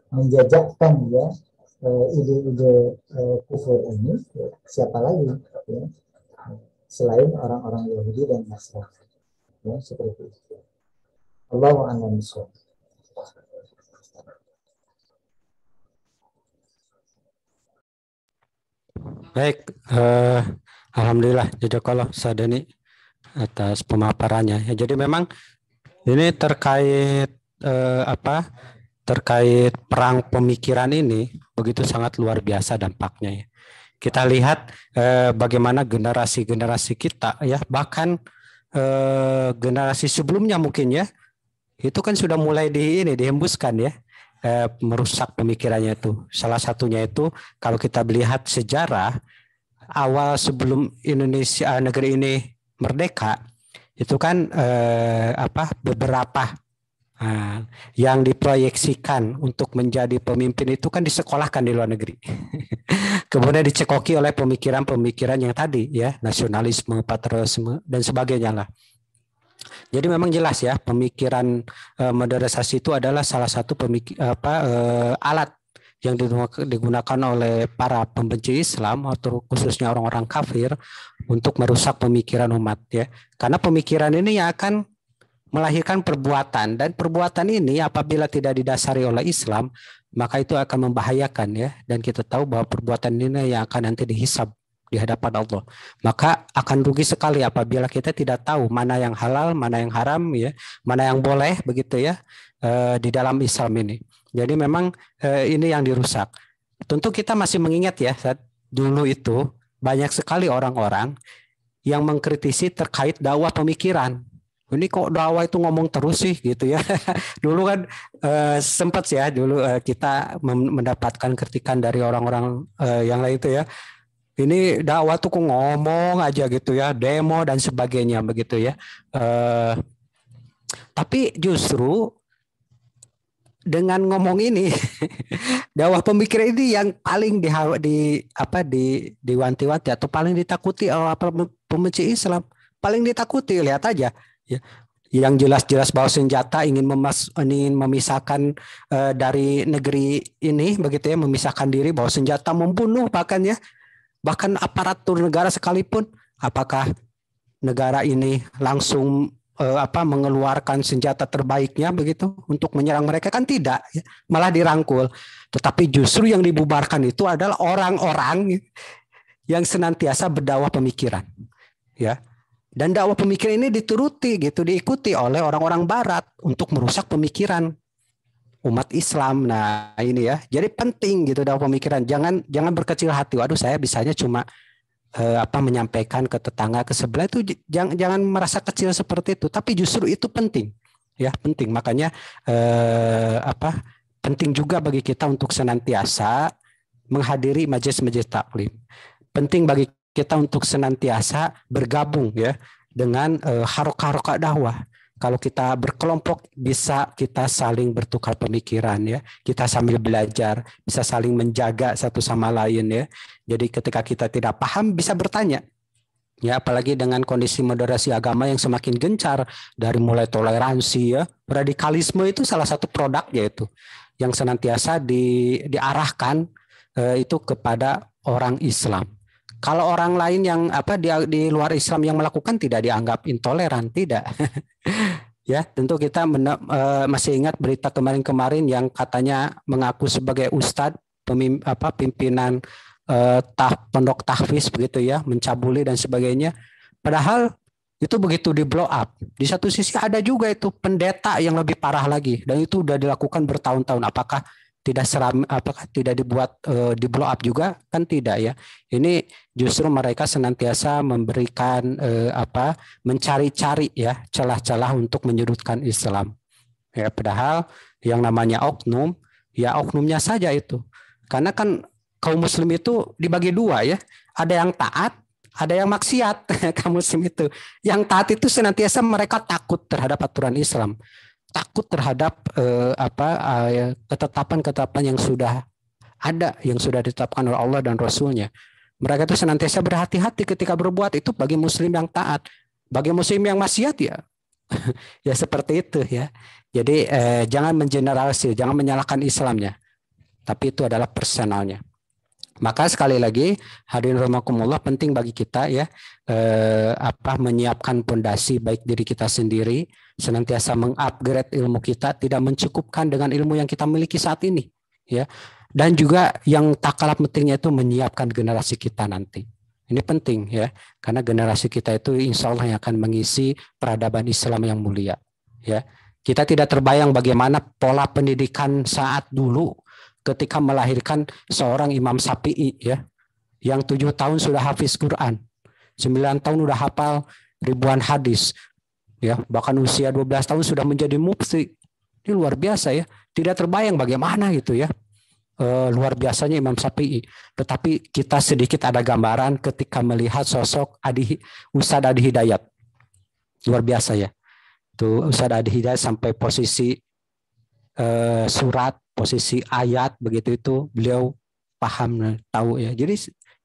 menjajakkan, ya, ide-ide kufur ini, ya, siapa lagi, ya, selain orang-orang Yahudi dan Nasrani, ya, seperti itu. Allahu a'lam bishawab. Baik, alhamdulillah jazakallah Sadani atas pemaparannya. Ya, jadi memang ini terkait terkait perang pemikiran ini begitu sangat luar biasa dampaknya, ya. Kita lihat bagaimana generasi-generasi kita, ya, bahkan generasi sebelumnya mungkin, ya, itu kan sudah mulai dihembuskan, ya, merusak pemikirannya itu. Salah satunya itu kalau kita melihat sejarah awal sebelum Indonesia, negeri ini merdeka, itu kan beberapa yang diproyeksikan untuk menjadi pemimpin itu kan disekolahkan di luar negeri. Kemudian dicekoki oleh pemikiran-pemikiran yang tadi, ya, nasionalisme, patriotisme dan sebagainya lah. Jadi memang jelas ya, pemikiran modernisasi itu adalah salah satu alat yang digunakan oleh para pembenci Islam atau khususnya orang-orang kafir untuk merusak pemikiran umat ya. Karena pemikiran ini yang akan melahirkan perbuatan, dan perbuatan ini apabila tidak didasari oleh Islam maka itu akan membahayakan ya, dan kita tahu bahwa perbuatan ini yang akan nanti dihisab di hadapan Allah. Maka akan rugi sekali apabila kita tidak tahu mana yang halal, mana yang haram ya, mana yang boleh begitu ya di dalam Islam ini. Jadi memang ini yang dirusak. Tentu kita masih mengingat ya, saat dulu itu banyak sekali orang-orang yang mengkritisi terkait dakwah pemikiran. Ini kok dakwah itu ngomong terus sih gitu ya. Dulu kan sempat ya dulu kita mendapatkan kritikan dari orang-orang yang lain itu ya. Ini dakwah tuh kok ngomong aja gitu ya, demo dan sebagainya begitu ya. Tapi justru dengan ngomong ini dakwah pemikiran ini yang paling diwanti-wanti atau paling ditakuti oleh pembenci Islam, paling ditakuti. Lihat aja ya, yang jelas-jelas bawa senjata ingin memisahkan dari negeri ini begitu ya, memisahkan diri bawa senjata membunuh bahkan ya, bahkan aparatur negara sekalipun. Apakah negara ini langsung mengeluarkan senjata terbaiknya begitu untuk menyerang mereka? Kan tidak ya, malah dirangkul. Tetapi justru yang dibubarkan itu adalah orang-orang yang senantiasa berdakwah pemikiran ya. Dan dakwah pemikiran ini dituruti gitu, diikuti oleh orang-orang barat untuk merusak pemikiran umat Islam. Nah, ini ya. Jadi penting gitu dakwah pemikiran. Jangan berkecil hati. Waduh, saya bisanya cuma menyampaikan ke tetangga, ke sebelah, itu jangan merasa kecil seperti itu. Tapi justru itu penting. Ya, penting. Makanya penting juga bagi kita untuk senantiasa menghadiri majelis-majelis taklim. Penting bagi kita untuk senantiasa bergabung ya dengan harokat dakwah. Kalau kita berkelompok bisa kita saling bertukar pemikiran ya, kita sambil belajar, bisa saling menjaga satu sama lain ya. Jadi ketika kita tidak paham bisa bertanya. Ya, apalagi dengan kondisi moderasi agama yang semakin gencar, dari mulai toleransi ya, radikalisme itu salah satu produknya itu yang senantiasa diarahkan itu kepada orang Islam. Kalau orang lain yang di luar Islam yang melakukan tidak dianggap intoleran, tidak. Ya, tentu kita masih ingat berita kemarin-kemarin yang katanya mengaku sebagai ustadz, pimpinan pondok tahfiz begitu ya, mencabuli dan sebagainya. Padahal itu begitu di blow up. Di satu sisi ada juga itu pendeta yang lebih parah lagi, dan itu sudah dilakukan bertahun-tahun. Apakah tidak dibuat di blow up juga? Kan tidak ya. Ini justru mereka senantiasa memberikan mencari-cari ya celah-celah untuk menyudutkan Islam. Ya, padahal yang namanya oknum, ya oknumnya saja itu. Karena kan kaum muslim itu dibagi dua ya. Ada yang taat, ada yang maksiat. Kaum muslim itu. Yang taat itu senantiasa mereka takut terhadap aturan Islam. Takut terhadap ketetapan-ketetapan yang sudah ada, yang sudah ditetapkan oleh Allah dan Rasul-Nya. Mereka itu senantiasa berhati-hati ketika berbuat. Itu bagi muslim yang taat. Bagi muslim yang maksiat ya ya seperti itu ya. Jadi jangan mengeneralisir, jangan menyalahkan Islamnya, tapi itu adalah personalnya. Maka sekali lagi hadirin rahimakumullah, penting bagi kita ya menyiapkan pondasi baik diri kita sendiri, senantiasa mengupgrade ilmu kita, tidak mencukupkan dengan ilmu yang kita miliki saat ini ya. Dan juga yang tak kalah pentingnya itu menyiapkan generasi kita nanti. Ini penting ya, karena generasi kita itu insya Allah yang akan mengisi peradaban Islam yang mulia ya. Kita tidak terbayang bagaimana pola pendidikan saat dulu ketika melahirkan seorang Imam Syafi'i ya, yang 7 tahun sudah hafiz Quran, 9 tahun sudah hafal ribuan hadis ya, bahkan usia 12 tahun sudah menjadi mufti. Ini luar biasa ya, tidak terbayang bagaimana gitu ya, luar biasanya Imam Syafi'i. Tetapi kita sedikit ada gambaran ketika melihat sosok Ustadz Adi Hidayat, luar biasa ya. Tuh Ustadz Adi Hidayat sampai posisi surat, posisi ayat begitu itu beliau paham, tahu ya. Jadi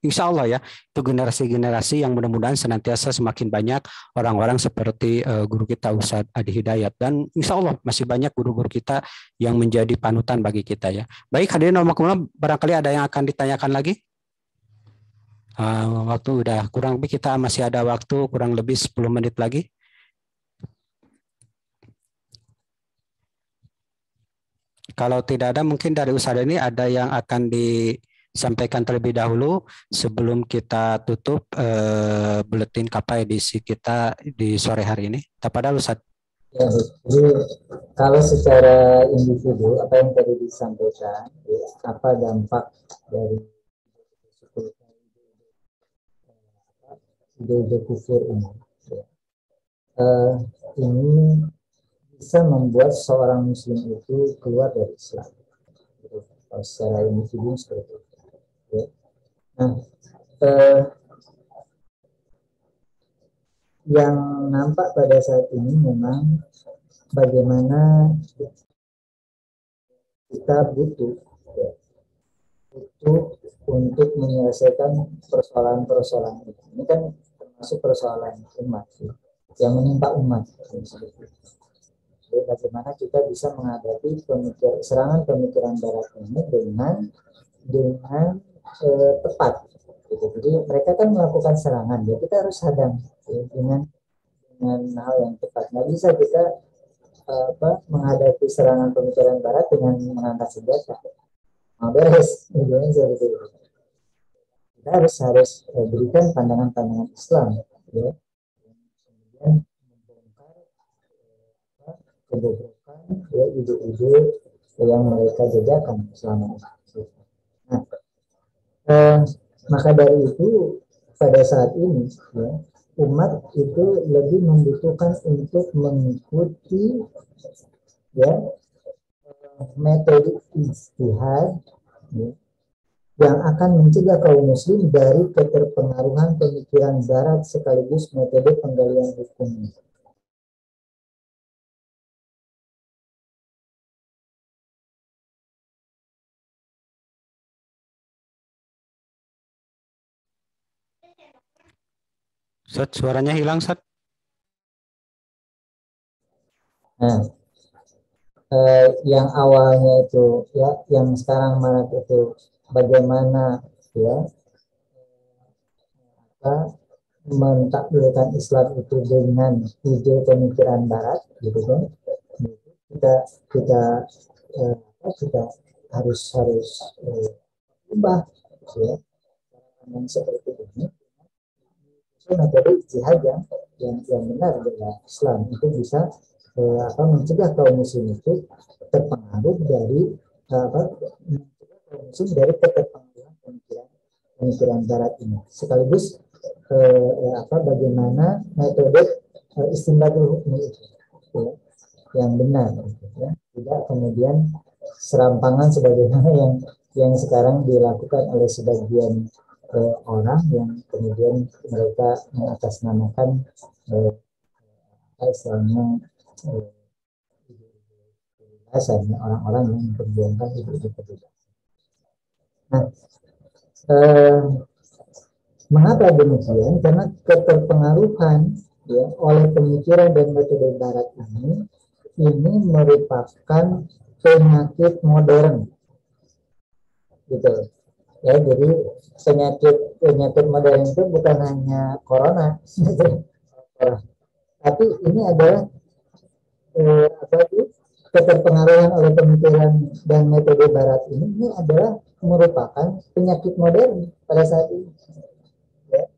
insya Allah ya, itu generasi-generasi yang mudah-mudahan senantiasa semakin banyak orang-orang seperti guru kita Ustadz Adi Hidayat, dan insya Allah masih banyak guru-guru kita yang menjadi panutan bagi kita ya. Baik hadirin rahmatullah, barangkali ada yang akan ditanyakan lagi? Waktu udah kurang lebih, kita masih ada waktu kurang lebih 10 menit lagi. Kalau tidak ada, mungkin dari Ustadz ini ada yang akan disampaikan terlebih dahulu sebelum kita tutup buletin KP edisi kita di sore hari ini. Tapadahal Ustadz. Ya, jadi kalau secara individu apa yang tadi disampaikan, ya, apa dampak dari ide-ide kufur ini, ya. Ini bisa membuat seorang muslim itu keluar dari Islam. Secara individu seperti itu. Ya. Nah, yang nampak pada saat ini memang bagaimana kita butuh untuk menyelesaikan persoalan-persoalan ini. Ini kan termasuk persoalan umat yang menimpa umat. Jadi bagaimana kita bisa menghadapi serangan pemikiran Barat ini dengan tepat. Gitu. Jadi mereka kan melakukan serangan, ya kita harus hadang dengan hal yang tepat. Nggak bisa kita menghadapi serangan pemikiran Barat dengan mengangkat senjata. Beres, seperti itu. Kita harus berikan pandangan-pandangan Islam, ya. Kemudian membongkar kebobrokan, ya, ide-ide yang mereka jajakan selama ini. Nah, maka dari itu pada saat ini, ya, umat itu lebih membutuhkan untuk mengikuti, ya, metode ijtihad, ya, yang akan mencegah kaum muslim dari keterpengaruhan pemikiran Barat sekaligus metode penggalian hukum. Sat, suaranya hilang, Sat. Nah, yang awalnya itu, ya, yang sekarang marak itu bagaimana, ya, mentakwilkan Islam itu dengan ide pemikiran Barat, gitu kan? Kita harus ubah, ya, seperti ini. Metode ijtihad yang benar dengan Islam itu bisa mencegah kaum muslim itu terpengaruh dari keterpengaruhan pemikiran Barat ini, sekaligus bagaimana metode istinbatul hukmi itu, ya, yang benar, ya. Tidak kemudian serampangan sebagaimana yang sekarang dilakukan oleh sebagian orang yang kemudian mereka mengatasnamakan istilahnya kebebasan, orang-orang yang memperjuangkan ide-ide kebebasan. Nah, mengapa demikian? Karena keterpengaruhan, ya, oleh pemikiran dan metode Barat ini merupakan penyakit modern, gitu. Ya, jadi penyakit modern itu bukan hanya corona, tapi ini adalah keterpengaruhan oleh pemikiran dan metode Barat ini adalah merupakan penyakit modern pada saat ini, ya,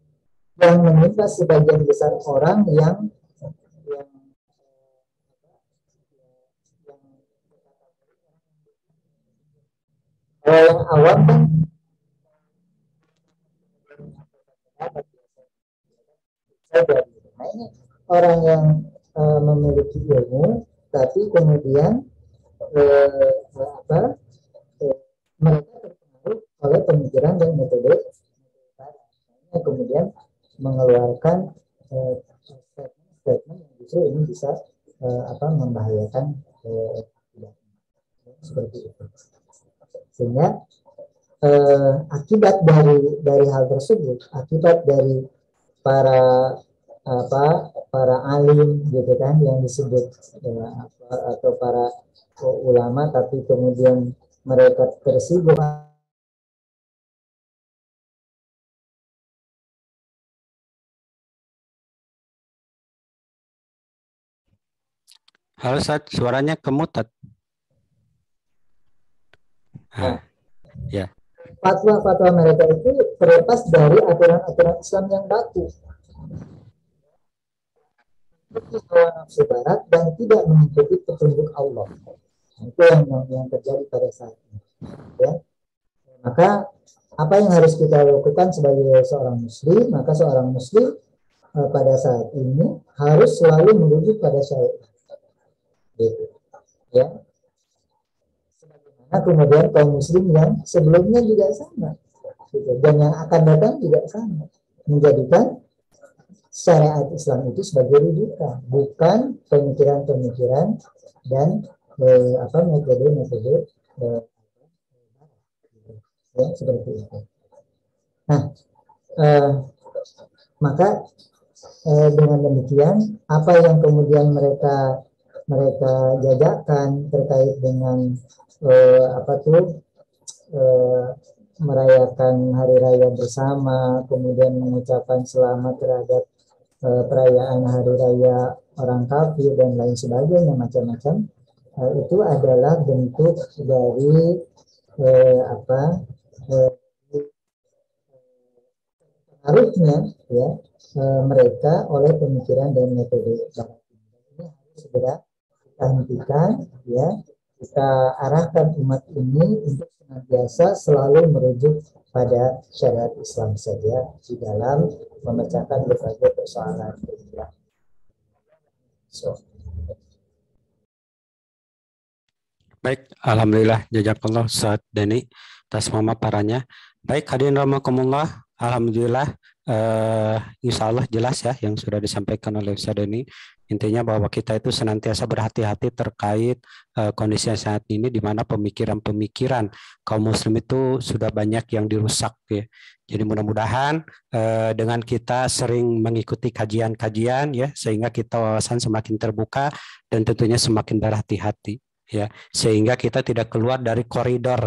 yang menimpa sebagian besar orang yang awam kan. Nah, ini orang yang memiliki ilmu tapi kemudian mereka terpengaruh oleh pemikiran dan metode yang kemudian mengeluarkan statement yang justru ini bisa membahayakan seperti itu. Sehingga akibat dari hal tersebut, akibat dari para para alim gitu kan yang disebut atau para ulama, tapi kemudian mereka tersinggung. Halo Ustaz, suaranya kemutat. Nah, ya. Fatwa-fatwa mereka itu terlepas dari aturan-aturan Islam yang baku. Itu nafsu barat dan tidak mengikuti petunjuk Allah. Itu yang terjadi pada saat ini. Ya. Maka apa yang harus kita lakukan sebagai seorang muslim? Maka seorang muslim pada saat ini harus selalu merujuk pada syariat. Gitu. Ya. Nah, kemudian kaum muslim yang sebelumnya juga sama, gitu. Dan yang akan datang juga sama, menjadikan syariat Islam itu sebagai rujukan, bukan pemikiran-pemikiran dan metode-metode ya, seperti itu. Nah, maka dengan demikian apa yang kemudian mereka jajakan terkait dengan merayakan hari raya bersama, kemudian mengucapkan selamat terhadap perayaan hari raya orang kafir dan lain sebagainya, macam-macam, itu adalah bentuk dari pengaruhnya ya mereka oleh pemikiran dan metode barat. Ini harus segera kita hentikan, ya, kita arahkan umat ini untuk senantiasa selalu merujuk pada syariat Islam saja di dalam memecahkan berbagai persoalan. Baik, alhamdulillah jazakallah Ustaz Deni atas pemaparannya. Baik, hadirin rahimakumullah, alhamdulillah insya Allah jelas ya yang sudah disampaikan oleh Ustaz Deni. Intinya bahwa kita itu senantiasa berhati-hati terkait kondisi saat ini di mana pemikiran-pemikiran kaum muslim itu sudah banyak yang dirusak ya. Jadi mudah-mudahan dengan kita sering mengikuti kajian-kajian ya sehingga kita wawasan semakin terbuka dan tentunya semakin berhati-hati ya, sehingga kita tidak keluar dari koridor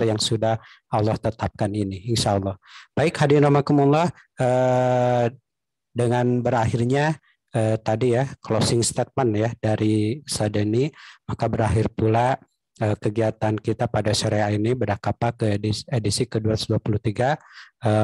yang sudah Allah tetapkan ini, insya Allah. Baik, hadirin rahimakumullah, dengan berakhirnya tadi ya closing statement ya dari Sadeni, maka berakhir pula kegiatan kita pada sore ini Berdakapa ke edisi ke-223.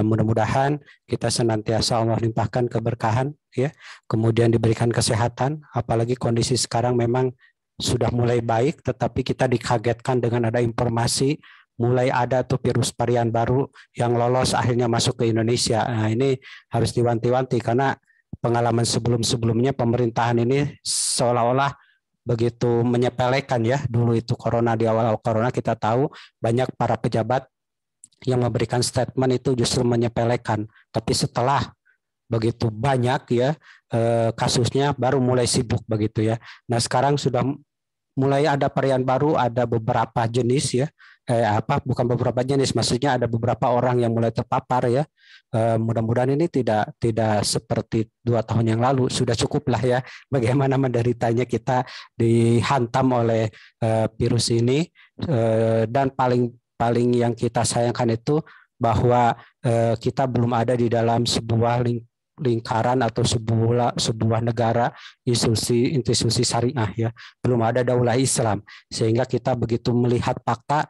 Mudah-mudahan kita senantiasa Allah limpahkan keberkahan ya, kemudian diberikan kesehatan, apalagi kondisi sekarang memang sudah mulai baik, tetapi kita dikagetkan dengan ada informasi mulai ada tuh virus varian baru yang lolos akhirnya masuk ke Indonesia. Nah, ini harus diwanti-wanti karena pengalaman sebelum-sebelumnya pemerintahan ini seolah-olah begitu menyepelekan ya. Dulu itu corona, di awal corona kita tahu banyak para pejabat yang memberikan statement itu justru menyepelekan, tapi setelah begitu banyak ya kasusnya baru mulai sibuk begitu ya. Nah, sekarang sudah mulai ada varian baru, ada beberapa jenis ya, bukan beberapa jenis, maksudnya ada beberapa orang yang mulai terpapar ya. Mudah-mudahan ini tidak seperti 2 tahun yang lalu, sudah cukup lah ya bagaimana menderitanya kita dihantam oleh virus ini, dan paling yang kita sayangkan itu bahwa kita belum ada di dalam sebuah lingkaran atau sebuah negara institusi syariah ya, belum ada daulah Islam, sehingga kita begitu melihat fakta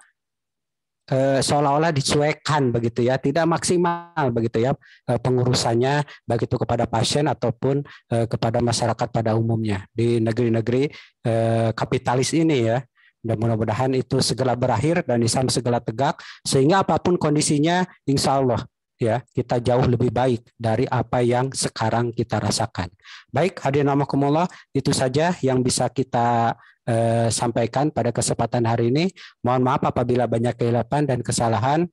seolah-olah dicuekkan begitu ya, tidak maksimal begitu ya pengurusannya baik itu kepada pasien ataupun kepada masyarakat pada umumnya di negeri-negeri kapitalis ini ya. Dan mudah-mudahan itu segera berakhir dan Islam segera tegak sehingga apapun kondisinya insya Allah ya kita jauh lebih baik dari apa yang sekarang kita rasakan. Baik, hadirin rahimakumullah, itu saja yang bisa kita sampaikan pada kesempatan hari ini. Mohon maaf apabila banyak kehilafan dan kesalahan.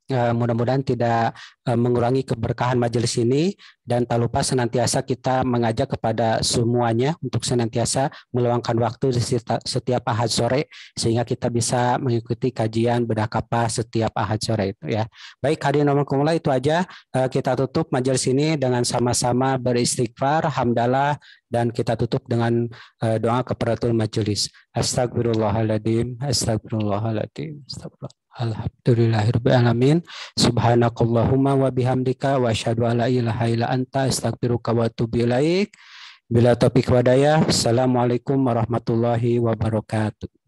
mudah-mudahan tidak mengurangi keberkahan majelis ini, dan tak lupa senantiasa kita mengajak kepada semuanya untuk senantiasa meluangkan waktu di setiap Ahad sore sehingga kita bisa mengikuti kajian bedah kapas setiap Ahad sore itu ya. Baik, hadirin rahimakumullah, itu aja. Kita tutup majelis ini dengan sama-sama beristighfar, hamdalah, dan kita tutup dengan doa kafaratul majelis. Astagfirullahaladzim, astagfirullahaladzim, astagfirullah. Alhamdulillahirabbil alamin. Subhanakallahumma wa bihamdika wa asyhadu an la ilaha illa anta astaghfiruka wa atubu ilaik. Bila taufiq wa hidayah. Assalamualaikum warahmatullahi wabarakatuh.